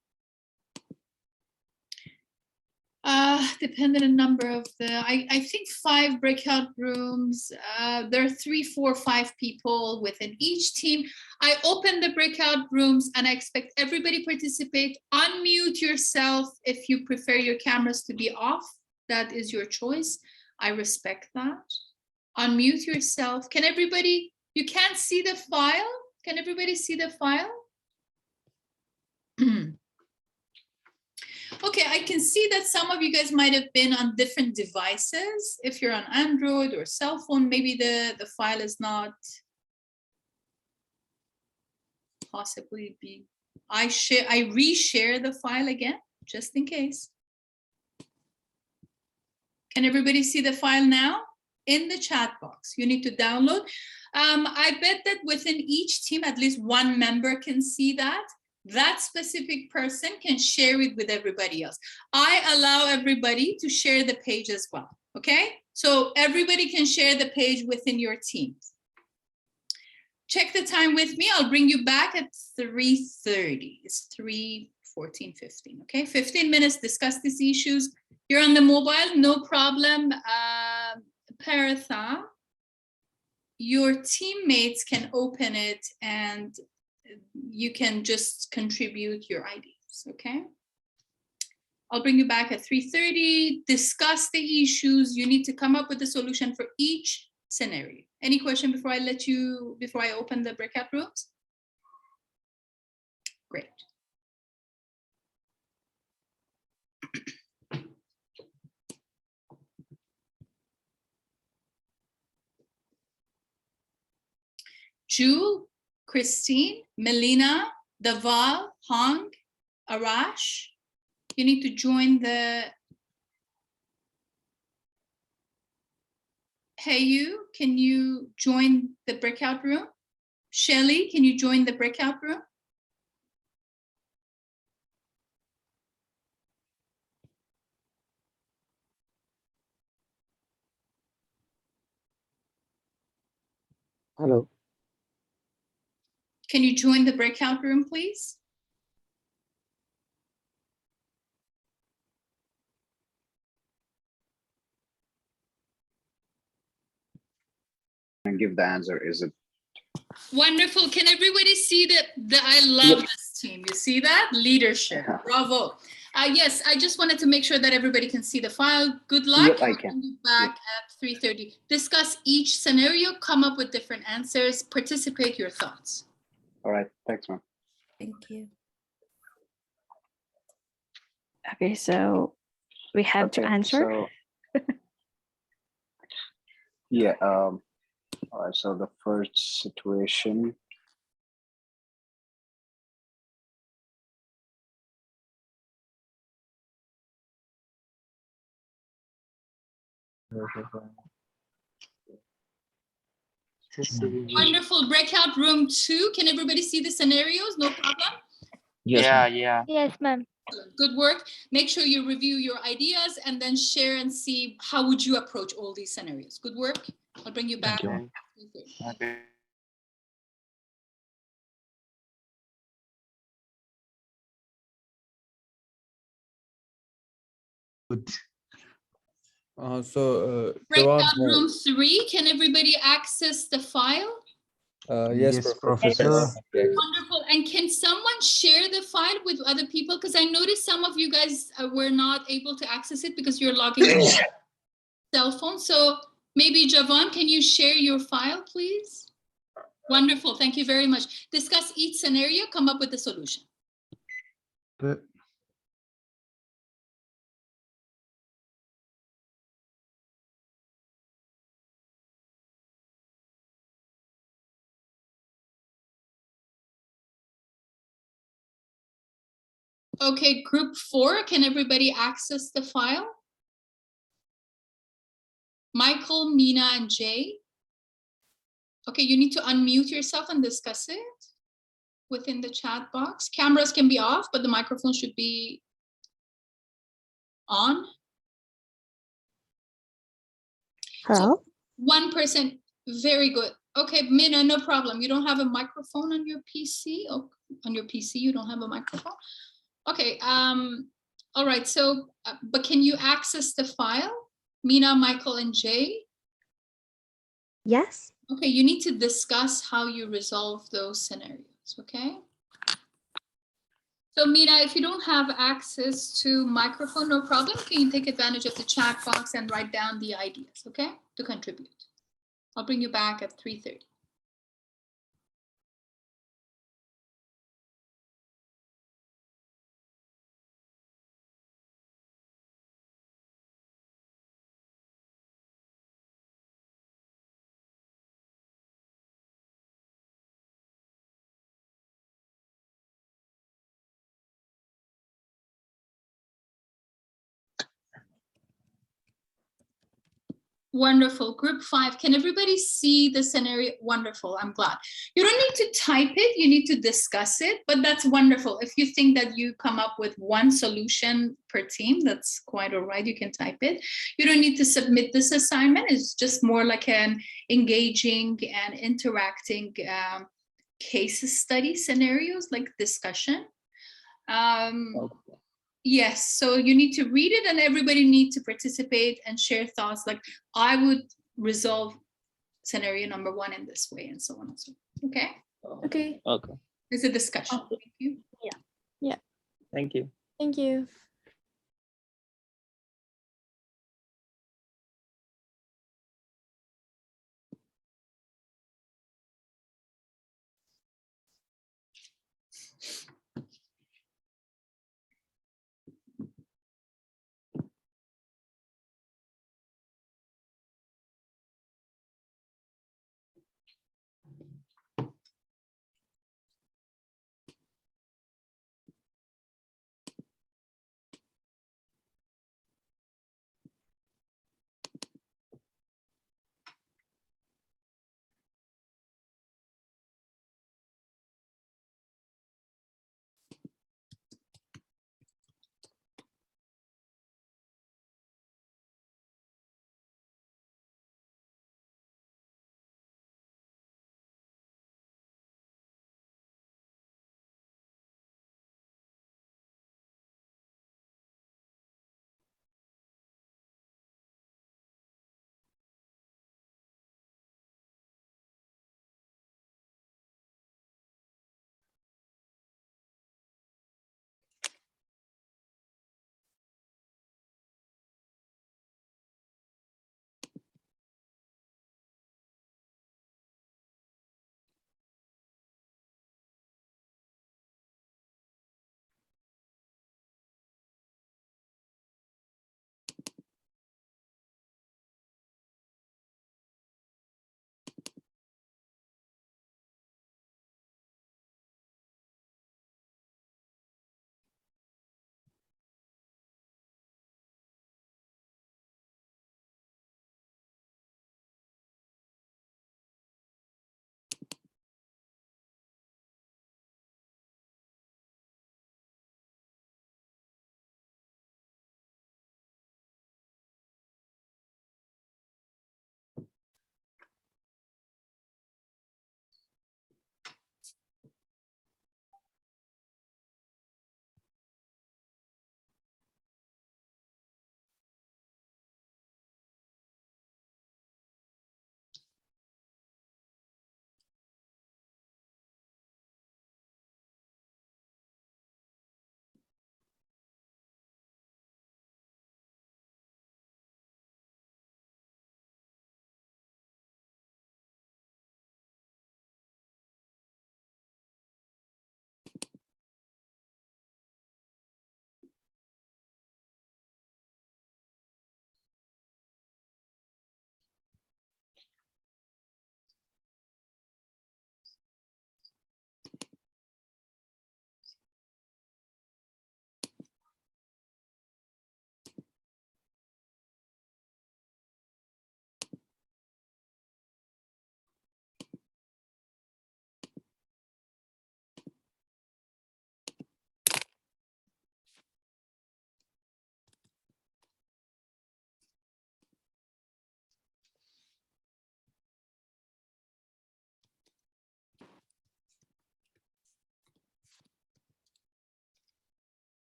Speaker 1: Depending on number of I think 5 breakout rooms. There are 3, 4, 5 people within each team. I open the breakout rooms and I expect everybody participate. Unmute yourself if you prefer your cameras to be off. That is your choice. I respect that. Unmute yourself. Can everybody, you can't see the file? Can everybody see the file? Okay, I can see that some of you guys might have been on different devices. If you're on Android or cell phone, maybe the file is not possibly be. I reshare the file again, just in case. Can everybody see the file now? In the chat box, you need to download. I bet that within each team, at least one member can see that. That specific person can share it with everybody else. I allow everybody to share the page as well, okay? So everybody can share the page within your teams. Check the time with me. I'll bring you back at 3:30. It's 3:14, 15, okay? 15 minutes, discuss these issues. You're on the mobile, no problem. Paratha, your teammates can open it and you can just contribute your ideas, okay? I'll bring you back at 3:30, discuss the issues. You need to come up with a solution for each scenario. Any question before I open the breakout rooms? Great. Jewel, Christine, Melina, Daval, Hong, Arash, you need to join the. Hey, you, can you join the breakout room? Shelly, can you join the breakout room?
Speaker 2: Hello.
Speaker 1: Can you join the breakout room, please?
Speaker 2: And give the answer. Is it?
Speaker 1: Wonderful. Can everybody see that? I love this team. You see that? Leadership.
Speaker 2: Yeah.
Speaker 1: Bravo. Yes, I just wanted to make sure that everybody can see the file. Good luck.
Speaker 2: Yep, I can.
Speaker 1: I'll be back at 3:30. Discuss each scenario, come up with different answers, participate your thoughts.
Speaker 2: All right. Thanks, ma'am.
Speaker 6: Thank you. Okay, so we have to answer.
Speaker 2: So, yeah. All right. So the first situation.
Speaker 1: Wonderful. Breakout room 2. Can everybody see the scenarios? No problem.
Speaker 2: Yes,
Speaker 7: Yeah.
Speaker 6: Yes, ma'am.
Speaker 1: Good work. Make sure you review your ideas and then share and see how would you approach all these scenarios. Good work. I'll bring you back.
Speaker 7: Okay. Okay.
Speaker 8: Good.
Speaker 1: Breakout room 3. Can everybody access the file?
Speaker 7: Yes,
Speaker 2: Yes,
Speaker 7: Professor.
Speaker 2: Professor.
Speaker 7: Correct.
Speaker 8: Wonderful. And can someone share the file with other people? Because I noticed some of you guys were not able to access it because you're logging in on your cell phone. So maybe Javon, can you share your file, please? Wonderful. Thank you very much. Discuss each scenario, come up with a solution.
Speaker 2: Good.
Speaker 8: Okay, group 4, can everybody access the file? Michael, Mina, and Jay. Okay, you need to unmute yourself and discuss it within the chat box. Cameras can be off, but the microphone should be on.
Speaker 6: Hello?
Speaker 8: 1%, very good. Okay, Mina, no problem. You don't have a microphone on your PC? Oh, on your PC, you don't have a microphone? Okay, all right, so, but can you access the file? Mina, Michael, and Jay?
Speaker 6: Yes?
Speaker 8: Okay, you need to discuss how you resolve those scenarios, okay? So Mina, if you don't have access to microphone, no problem. Can you take advantage of the chat box and write down the ideas, okay? To contribute. I'll bring you back at 3:30. Wonderful. Group 5, can everybody see the scenario? Wonderful, I'm glad. You don't need to type it, you need to discuss it, but that's wonderful. If you think that you come up with one solution per team, that's quite all right, you can type it. You don't need to submit this assignment, it's just more like an engaging and interacting case study scenarios, like discussion. Yes, so you need to read it and everybody needs to participate and share thoughts like I would resolve scenario number 1 in this way and so on and so on. Okay?
Speaker 9: Okay.
Speaker 2: Okay.
Speaker 8: It's a discussion. Thank you.
Speaker 9: Thank you.
Speaker 6: Thank you.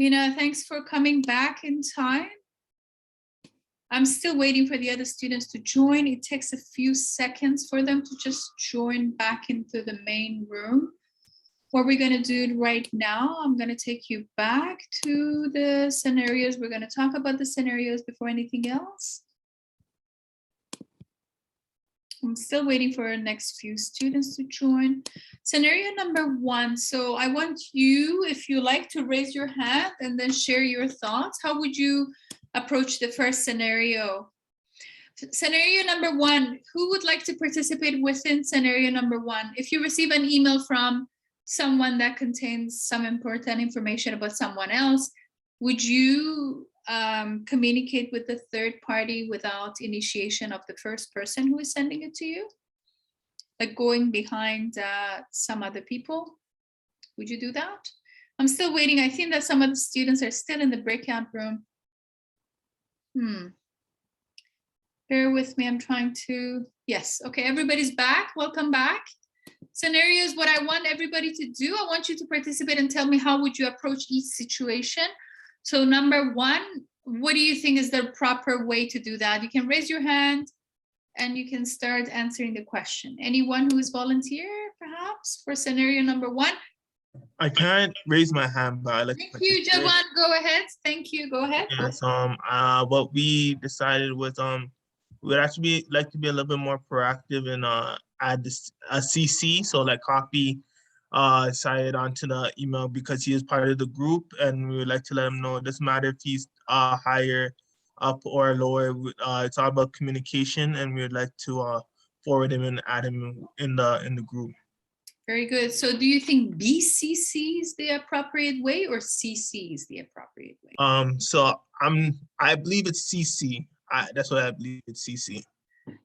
Speaker 1: Mina, thanks for coming back in time. I'm still waiting for the other students to join. It takes a few seconds for them to just join back into the main room. What we're going to do right now, I'm going to take you back to the scenarios. We're going to talk about the scenarios before anything else. I'm still waiting for our next few students to join. Scenario number 1. So I want you, if you like, to raise your hand and then share your thoughts. How would you approach the first scenario? Scenario number 1, who would like to participate within scenario number 1? If you receive an email from someone that contains some important information about someone else, would you communicate with the third party without initiation of the first person who is sending it to you? Like going behind some other people? Would you do that? I'm still waiting. I think that some of the students are still in the breakout room. Bear with me, I'm trying to, yes, okay, everybody's back, welcome back. Scenarios, what I want everybody to do, I want you to participate and tell me how would you approach each situation. So number 1, what do you think is the proper way to do that? You can raise your hand and you can start answering the question. Anyone who is volunteer, perhaps, for scenario number 1?
Speaker 7: I can't raise my hand, but I like
Speaker 1: Thank you, Javan. Go ahead. Thank you. Go ahead.
Speaker 7: Yes, what we decided was we'd actually like to be a little bit more proactive and add this a CC, so like copy Syed onto the email because he is part of the group, and we would like to let him know it doesn't matter if he's higher up or lower. It's all about communication, and we would like to forward him and add him in the group.
Speaker 1: Very good. So do you think BCC is the appropriate way or CC is the appropriate way?
Speaker 7: So I believe it's CC. That's what I believe, it's CC.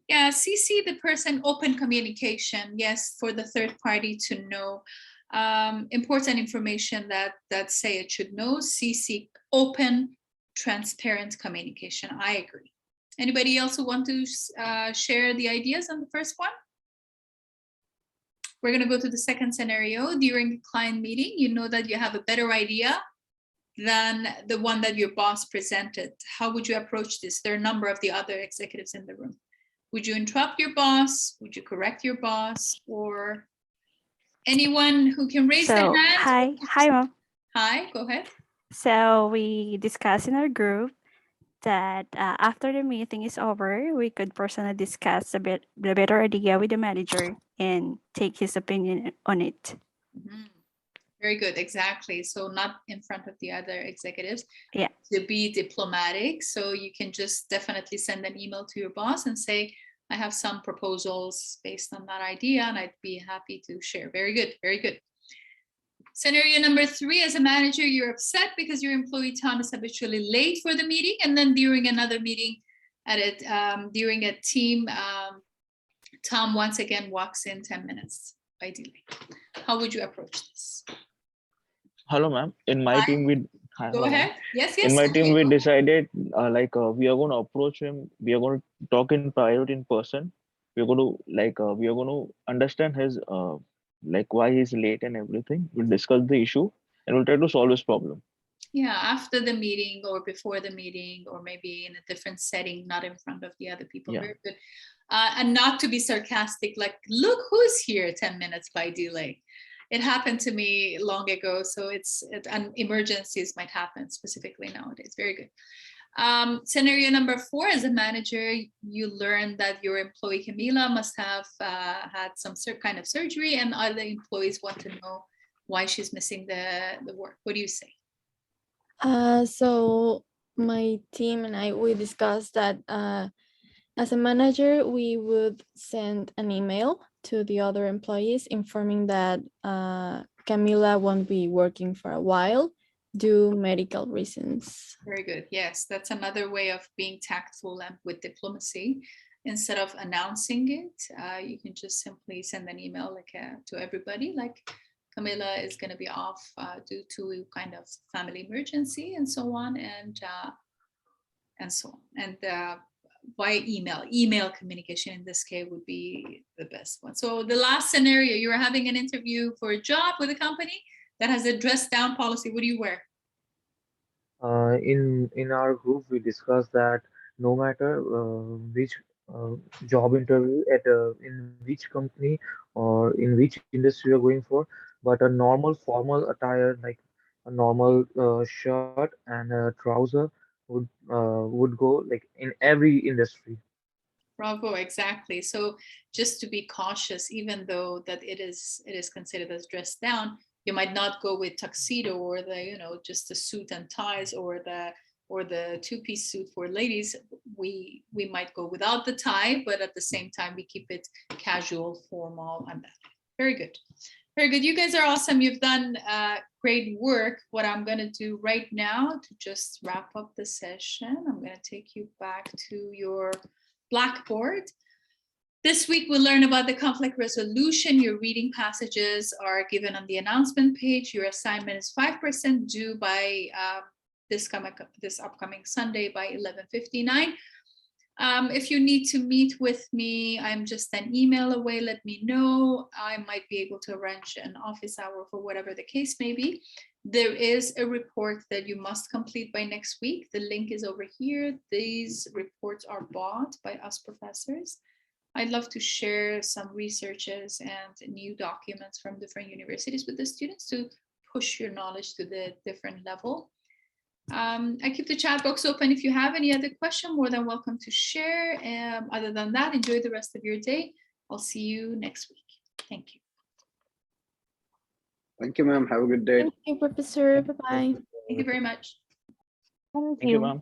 Speaker 1: Yeah, CC the person, open communication. Yes, for the third party to know important information that say it should know. CC, open, transparent communication. I agree. Anybody else who want to share the ideas on the first one? We're going to go to the second scenario. During the client meeting, you know that you have a better idea than the one that your boss presented. How would you approach this? There are a number of the other executives in the room. Would you interrupt your boss? Would you correct your boss? Or anyone who can raise their hand?
Speaker 6: Hi, Mom.
Speaker 1: Hi, go ahead.
Speaker 6: So we discussed in our group that after the meeting is over, we could personally discuss the better idea with the manager and take his opinion on it.
Speaker 1: Very good, exactly. So not in front of the other executives.
Speaker 6: Yeah.
Speaker 1: To be diplomatic. So you can just definitely send an email to your boss and say, I have some proposals based on that idea and I'd be happy to share. Very good, very good. Scenario number 3, as a manager, you're upset because your employee Tom is habitually late for the meeting, and then during another meeting during a team, Tom once again walks in 10 minutes by delay. How would you approach this?
Speaker 10: Hello, ma'am. In my team,
Speaker 1: Go ahead. Yes.
Speaker 10: In my team, we decided we are going to approach him. We are going to talk in private, in person. We are going to understand his why he's late and everything. We'll discuss the issue and we'll try to solve his problem.
Speaker 1: Yeah, after the meeting or before the meeting, or maybe in a different setting, not in front of the other people.
Speaker 10: Yeah.
Speaker 1: Very good. And not to be sarcastic, like, look who's here 10 minutes by delay. It happened to me long ago, so and emergencies might happen specifically nowadays. Very good. Scenario number 4, as a manager, you learn that your employee Camila must have had some kind of surgery, and other employees want to know why she's missing the work. What do you say?
Speaker 9: So my team and we discussed that as a manager, we would send an email to the other employees informing that Camila won't be working for a while due to medical reasons.
Speaker 1: Very good. Yes, that's another way of being tactful and with diplomacy. Instead of announcing it, you can just simply send an email to everybody, like Camila is going to be off due to kind of family emergency and so on, and so on. And by email communication in this case would be the best one. So the last scenario, you're having an interview for a job with a company that has a dress down policy. What do you wear?
Speaker 11: In our group, we discussed that no matter which uh, job interview at in which company or in which industry you're going for, but a normal formal attire like a normal shirt and a trouser would go like in every industry.
Speaker 1: Bravo, exactly. So just to be cautious, even though that it is considered as dressed down, you might not go with tuxedo or the, just the suit and ties or the two-piece suit for ladies. We might go without the tie, but at the same time we keep it casual, formal, and that. Very good. Very good. You guys are awesome. You've done great work. What I'm going to do right now to just wrap up the session, I'm going to take you back to your Blackboard. This week we'll learn about the conflict resolution. Your reading passages are given on the announcement page. Your assignment is 5% due by this upcoming Sunday by 11:59. If you need to meet with me, I'm just an email away. Let me know. I might be able to arrange an office hour for whatever the case may be. There is a report that you must complete by next week. The link is over here. These reports are bought by us professors. I'd love to share some researches and new documents from different universities with the students to push your knowledge to the different level. I keep the chat box open. If you have any other question, more than welcome to share. Other than that, enjoy the rest of your day. I'll see you next week. Thank you.
Speaker 2: Thank you, ma'am. Have a good day.
Speaker 9: Thank you, Professor. Bye-bye.
Speaker 1: Thank you very much.
Speaker 10: Thank you, ma'am.